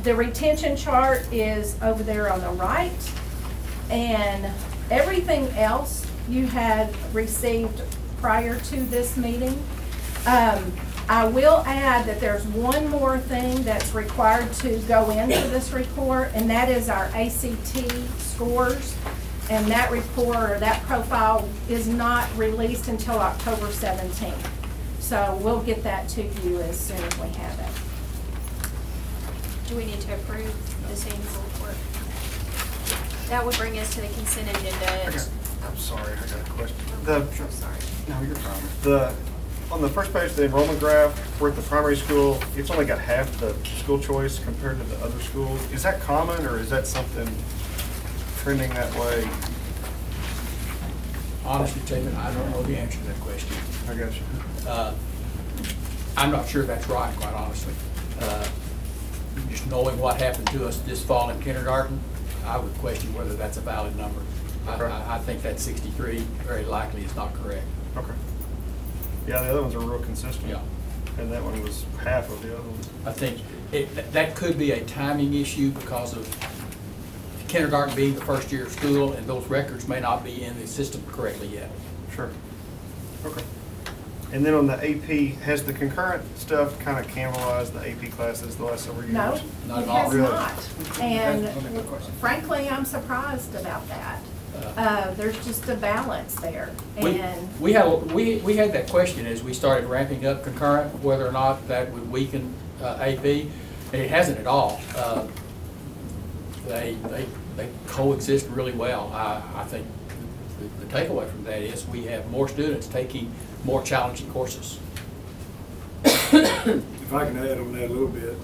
The retention chart is over there on the right, and everything else you had received prior to this meeting. I will add that there's one more thing that's required to go into this report, and that is our ACT scores. And that report, or that profile, is not released until October 17th. So we'll get that to you as soon as we have it. Do we need to approve this annual report? That would bring us to the consent agenda. I'm sorry, I got a question. I'm sorry. No, you're fine. On the first page of the enrollment graph, we're at the primary school, it's only got half the school choice compared to the other schools. Is that common, or is that something trending that way? Honestly, David, I don't know the answer to that question. I got you. I'm not sure that's right, quite honestly. Just knowing what happened to us this fall in kindergarten, I would question whether that's a valid number. Okay. I think that 63 very likely is not correct. Okay. Yeah, the other ones are real consistent. Yeah. And that one was half of the other ones. I think that could be a timing issue because of kindergarten being the first year of school, and those records may not be in the system correctly yet. Sure. Okay. And then on the AP, has the concurrent stuff kind of cannibalized the AP classes the last several years? No, it has Really? not. And frankly, I'm surprised about that. There's just a balance there. And We had that question as we started ramping up concurrent, whether or not that would weaken AP, and it hasn't at all. They coexist really well. I think the takeaway from that is we have more students taking more challenging courses. If I can add on that a little bit,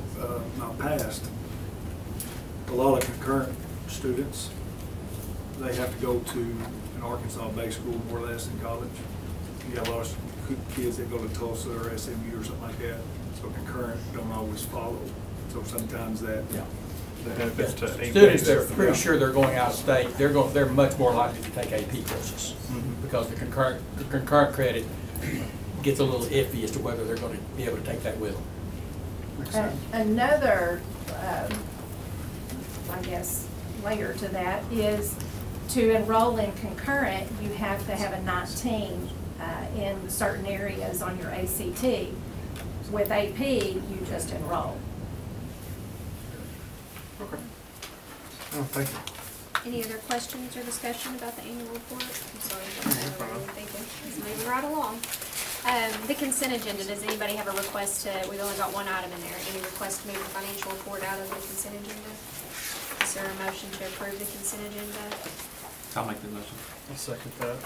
my past, a lot of concurrent students, they have to go to an Arkansas-based school more or less in college. You got a lot of kids that go to Tulsa or SMU or something like that, so concurrent don't always follow. So sometimes that benefits to AP. Students that are pretty sure they're going out of state, they're much more likely to take AP courses because the concurrent credit gets a little iffy as to whether they're going to be able to take that with them. Another, I guess, layer to that is to enroll in concurrent, you have to have a 19 in certain areas on your ACT. With AP, you just enroll. Okay. Oh, thank you. Any other questions or discussion about the annual report? I'm sorry, let's move right along. The consent agenda, does anybody have a request to, we've only got one item in there, any request to move the financial report out of the consent agenda? Is there a motion to approve the consent agenda? I'll make the motion. I'll second that.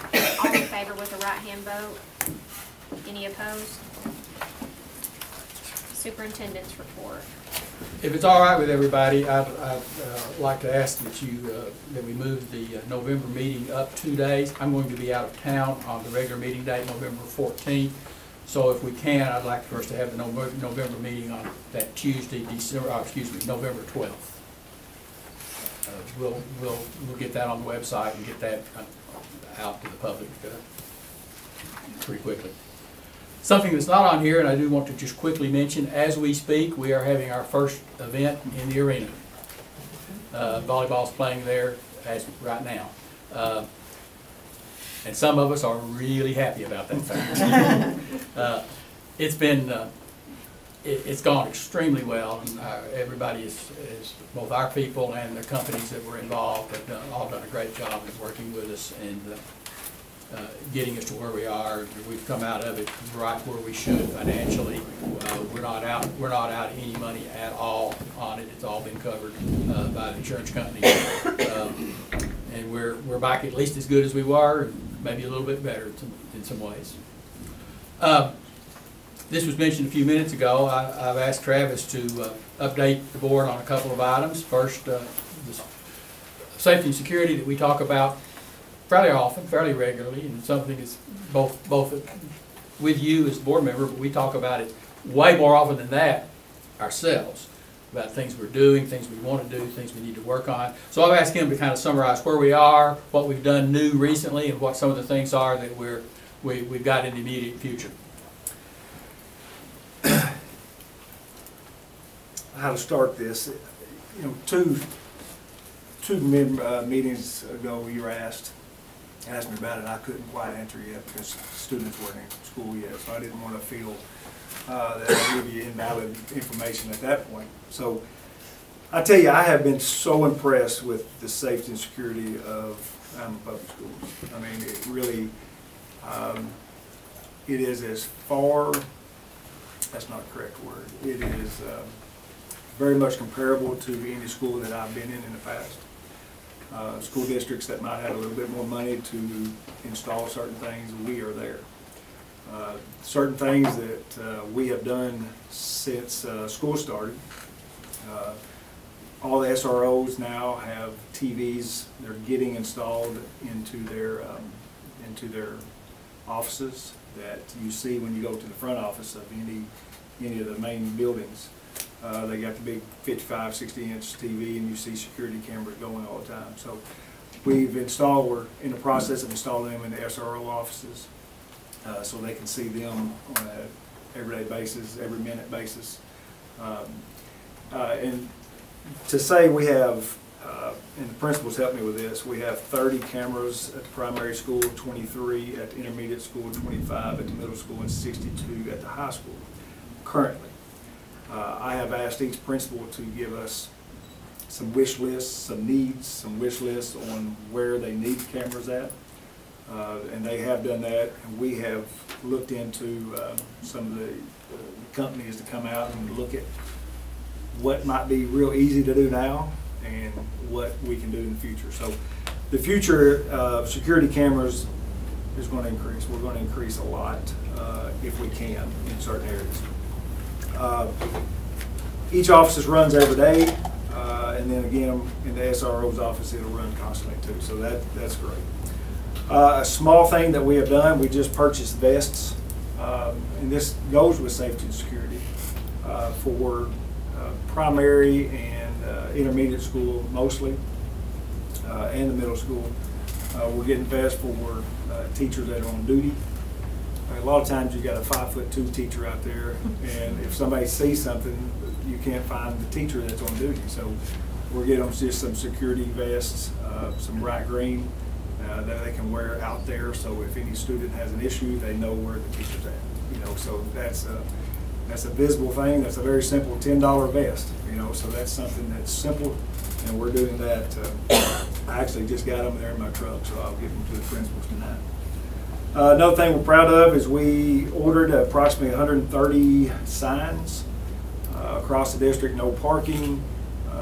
All in favor with a right hand vote? Any opposed? Superintendent's report. If it's all right with everybody, I'd like to ask that that we move the November meeting up 2 days. I'm going to be out of town on the regular meeting date, November 14th. So if we can, I'd like for us to have the November meeting on that Tuesday, November 12th. We'll get that on the website and get that out to the public pretty quickly. Something that's not on here, and I do want to just quickly mention, as we speak, we are having our first event in the arena. Volleyball's playing there right now. And some of us are really happy about that fact. It's been, it's gone extremely well, and everybody is, both our people and the companies that were involved have all done a great job in working with us and getting us to where we are. We've come out of it right where we should financially. We're not out any money at all on it. It's all been covered by the insurance company, and we're back at least as good as we were, and maybe a little bit better in some ways. This was mentioned a few minutes ago. I've asked Travis to update the board on a couple of items. First, the safety and security that we talk about fairly often, fairly regularly, and something that's both with you as a board member, but we talk about it way more often than that ourselves, about things we're doing, things we want to do, things we need to work on. So I've asked him to kind of summarize where we are, what we've done new recently, and what some of the things are that we've got in the immediate future. How to start this? You know, two meetings ago, you were asked me about it, and I couldn't quite answer yet because students weren't in school yet, so I didn't want to feel that I give you invalid information at that point. So I tell you, I have been so impressed with the safety and security of Alma Public Schools. I mean, it really, it is as far, that's not a correct word, it is very much comparable to any school that I've been in the past. School districts that might have a little bit more money to install certain things, we are there. Certain things that we have done since school started. All the SROs now have TVs. They're getting installed into their offices that you see when you go to the front office of any of the main buildings. They got the big 55, 60-inch TV, and you see security cameras going all the time. So we're in the process of installing them in the SRO offices so they can see them on an everyday basis, every minute basis. And to say we have, and the principals helped me with this, we have 30 cameras at the primary school, 23 at the intermediate school, 25 at the middle school, and 62 at the high school currently. I have asked each principal to give us some wish lists, some needs, some wish lists on where they need cameras at. And they have done that, and we have looked into some of the companies to come out and look at what might be real easy to do now and what we can do in the future. So the future security cameras is going to increase. We're going to increase a lot if we can in certain areas. Each office runs every day, and then again in the SRO's office it'll run constantly too, so that's great. A small thing that we have done, we just purchased vests, and this goes with safety and security for primary and intermediate school mostly, and the middle school. We're getting vests for teachers that are on duty. A lot of times you got a 5'2" teacher out there, and if somebody sees something, you can't find the teacher that's on duty. So we're getting them just some security vests, some bright green that they can wear out there. So if any student has an issue, they know where the teacher's at. You know, so that's a visible thing. That's a very simple $10 vest. You know, so that's something that's simple, and we're doing that. I actually just got them there in my truck, so I'll give them to the principals tonight. Another thing we're proud of is we ordered approximately 130 signs across the district: no parking,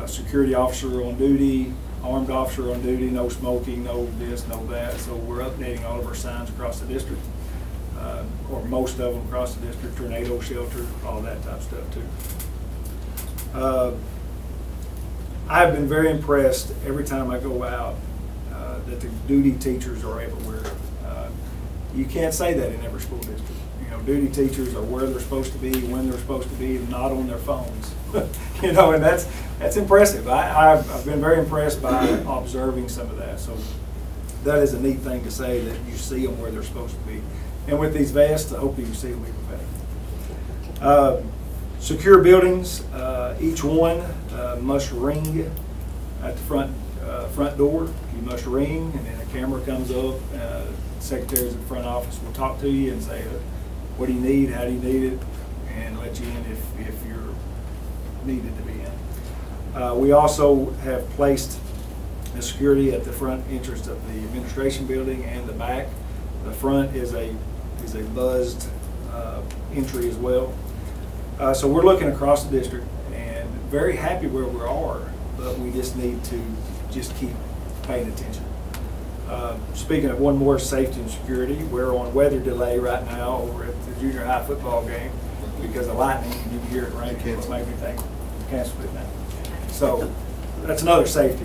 security officer on duty, armed officer on duty, no smoking, no this, no that. So we're updating all of our signs across the district, or most of them across the district, tornado shelter, all that type of stuff too. I've been very impressed every time I go out that the duty teachers are everywhere. You can't say that in every school district. You know, duty teachers are where they're supposed to be, when they're supposed to be, and not on their phones. You know, and that's impressive. I've been very impressed by observing some of that. So that is a neat thing to say, that you see them where they're supposed to be. And with these vests, I hope you see them even better. Secure buildings, each one must ring at the front front door, you must ring, and then a camera comes up. Secretaries in the front office will talk to you and say, what do you need, how do you need it, and let you in if you're needed to be in. We also have placed the security at the front entrance of the administration building and the back. The front is a buzzed entry as well. So we're looking across the district and very happy where we are, but we just need to just keep paying attention. Speaking of one more safety and security, we're on weather delay right now over at the junior high football game because of lightning. You can hear it rain. It's making me think cancel it now. So that's another safety.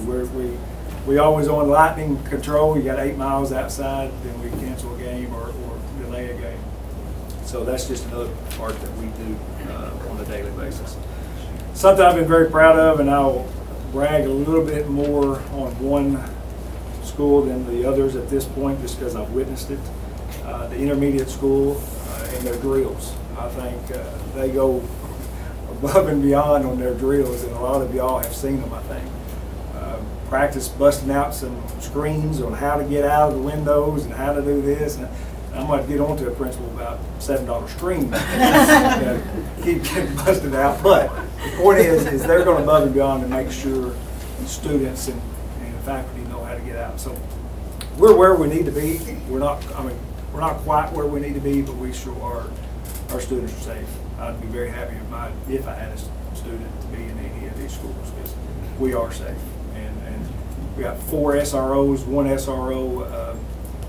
We always on lightning control. You got 8 miles outside, then we cancel a game or delay a game. So that's just another part that we do on a daily basis. Something I've been very proud of, and I'll brag a little bit more on one school than the others at this point, just because I've witnessed it. The intermediate school and their drills. I think they go above and beyond on their drills, and a lot of y'all have seen them, I think. Practice busting out some screens on how to get out of the windows and how to do this. And I'm going to get on to a principle about $7 screen. Keep getting busted out. But the point is they're going above and beyond to make sure the students and faculty know how to get out. So we're where we need to be. We're not quite where we need to be, but we sure are. Our students are safe. I'd be very happy if I had a student to be in any of these schools, because we are safe. And we got 4 SROs. One SRO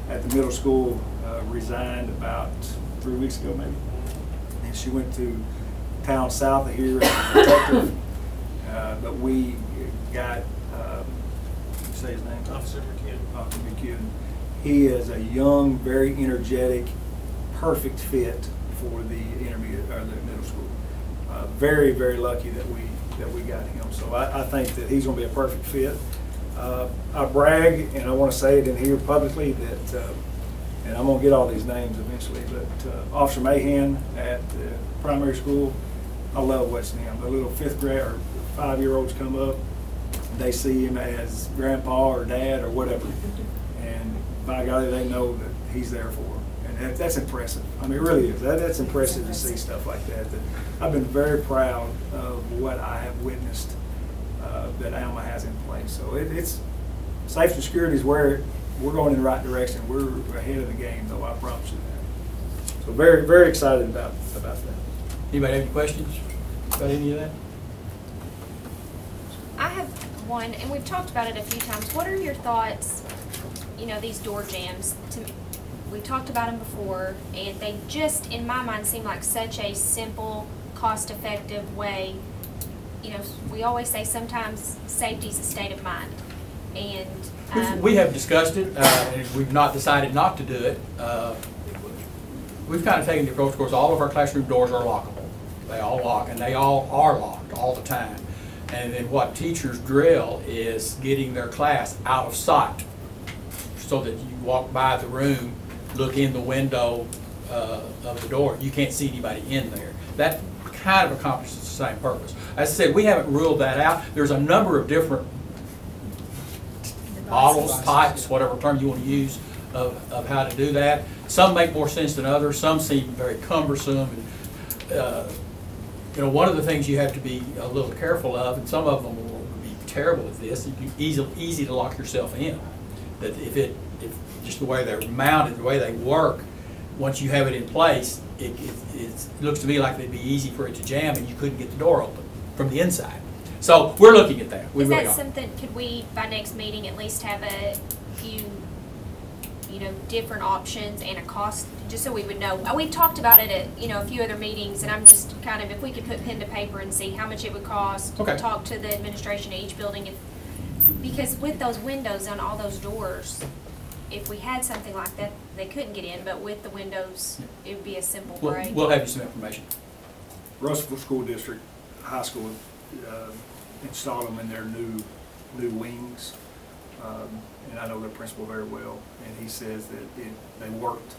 at the middle school resigned about 3 weeks ago, maybe. And she went to town south of here as a detective. But we got, say his name? Officer McKeon. Officer McKeon. He is a young, very energetic, perfect fit for the intermediate or the middle school. Very, very lucky that we got him. So I think that he's going to be a perfect fit. I brag, and I want to say it in here publicly, that, and I'm going to get all these names eventually, but Officer Mahan at the primary school, I love watching him. The little 5th grade or 5-year-olds come up, they see him as grandpa or dad or whatever, and by golly, they know that he's there for them. And that's impressive. I mean, it really is. That's impressive to see stuff like that. I've been very proud of what I have witnessed that Alma has in place. So it's safety and security is where we're going in the right direction. We're ahead of the game, though, I promise you that. So very, very excited about that. Anybody have any questions about any of that? I have one, and we've talked about it a few times. What are your thoughts, these door jams? We talked about them before, and they just, in my mind, seem like such a simple, cost-effective way. We always say sometimes safety is a state of mind. And we have discussed it, and we've not decided not to do it. We've kind of taken the approach, of course, all of our classroom doors are lockable. They all lock, and they all are locked all the time. And then what teachers drill is getting their class out of sight so that you walk by the room, look in the window of the door. You can't see anybody in there. That kind of accomplishes the same purpose. As I said, we haven't ruled that out. There's a number of different models, types, whatever term you want to use, of how to do that. Some make more sense than others. Some seem very cumbersome. And, one of the things you have to be a little careful of, and some of them will be terrible at this, easy to lock yourself in. That if just the way they're mounted, the way they work, once you have it in place, it looks to me like it'd be easy for it to jam and you couldn't get the door open from the inside. So we're looking at that. Is that something, could we, by next meeting, at least have a few, different options and a cost, just so we would know? We've talked about it at, a few other meetings, and I'm just kind of, if we could put pen to paper and see how much it would cost, talk to the administration of each building, because with those windows on all those doors, if we had something like that, they couldn't get in, but with the windows, it would be a simple break. We'll have you some information. Russellville School District High School installed them in their new wings, and I know their principal very well, and he says that they worked,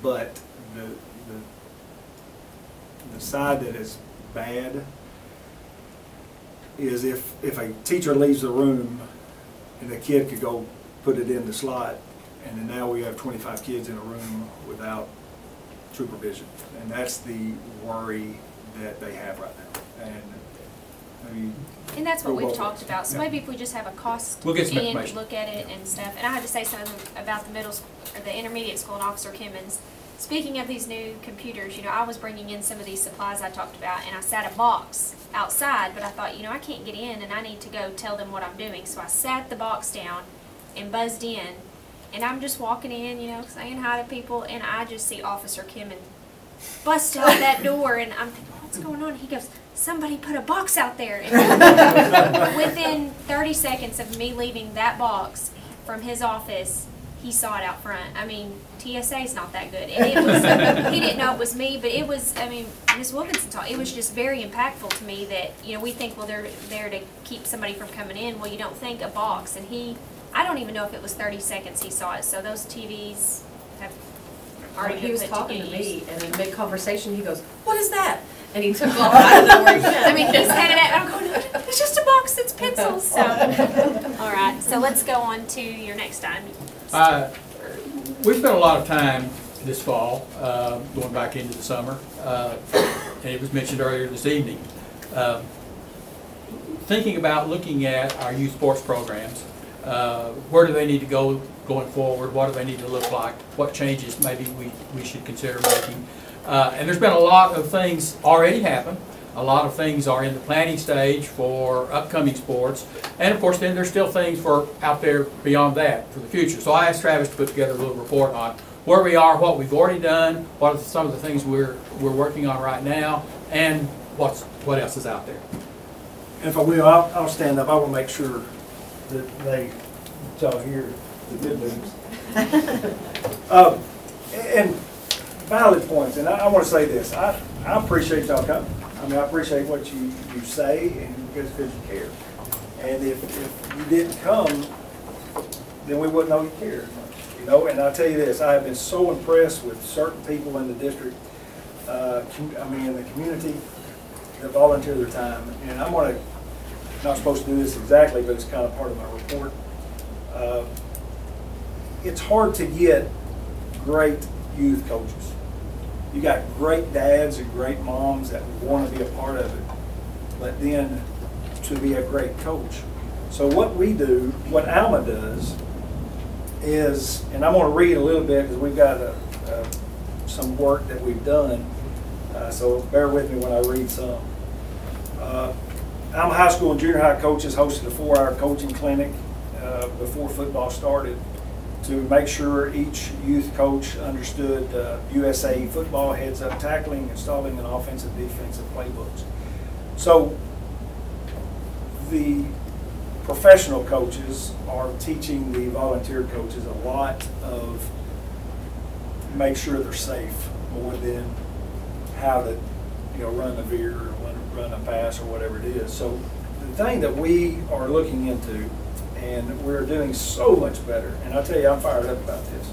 but the side that is bad is if a teacher leaves the room and the kid could go put it in the slot, and then now we have 25 kids in a room without supervision. And that's the worry that they have right now. And I mean, And that's what go we've both talked ways. about. So Yeah. maybe if we just have a cost We'll get some and information. look at it and stuff. And I had to say something about the middle school, or the intermediate school, and Officer Kimmons. Speaking of these new computers, you know, I was bringing in some of these supplies I talked about, and I sat a box outside, but I thought, you know, I can't get in, and I need to go tell them what I'm doing. So I sat the box down and buzzed in, and I'm just walking in, you know, saying hi to people, and I just see Officer Kimmons bust out that door, and I'm thinking, what's going on? He goes, somebody put a box out there. And within 30 seconds of me leaving that box from his office, he saw it out front. I mean, TSA's not that good. And it was, he didn't know it was me, but it was, I mean, Ms. Wilkinson taught, it was just very impactful to me that, you know, we think, well, they're there to keep somebody from coming in. Well, you don't think a box. And I don't even know if it was 30 seconds he saw it. So those TVs have already He been was put talking to use. me, and in mid-conversation, he goes, "What is that?" And he took off. I don't know where he went. I mean, he's handing it, I'm going, it's just a box that's pencils. So, all right. So let's go on to your next time. We spent a lot of time this fall, going back into the summer, and it was mentioned earlier this evening, thinking about looking at our youth sports programs. Where do they need to go going forward? What do they need to look like? What changes maybe we should consider making? And there's been a lot of things already happen. A lot of things are in the planning stage for upcoming sports. And of course, then there's still things out there beyond that for the future. So I asked Travis to put together a little report on where we are, what we've already done, what are some of the things we're working on right now, and what else is out there. And if I will, I'll stand up. I will make sure that they tell hear the good news. And valid points. And I want to say this. I appreciate y'all coming. I mean, I appreciate what you say, and because you care. And if you didn't come, then we wouldn't know you cared. You know, and I'll tell you this, I have been so impressed with certain people in the district, in the community, that volunteer their time. And I'm not supposed to do this exactly, but it's kind of part of my report. It's hard to get great youth coaches. You got great dads and great moms that want to be a part of it, but then to be a great coach. So what we do, what Alma does, is, and I'm going to read a little bit because we've got some work that we've done, so bear with me when I read some. Alma High School and junior high coaches hosted a 4-hour coaching clinic before football started to make sure each youth coach understood USA football, heads-up tackling, installing an offensive, defensive playbooks. So the professional coaches are teaching the volunteer coaches a lot of make sure they're safe more than how to, run the veer or run a pass or whatever it is. So the thing that we are looking into, and we're doing so much better, and I'll tell you, I'm fired up about this.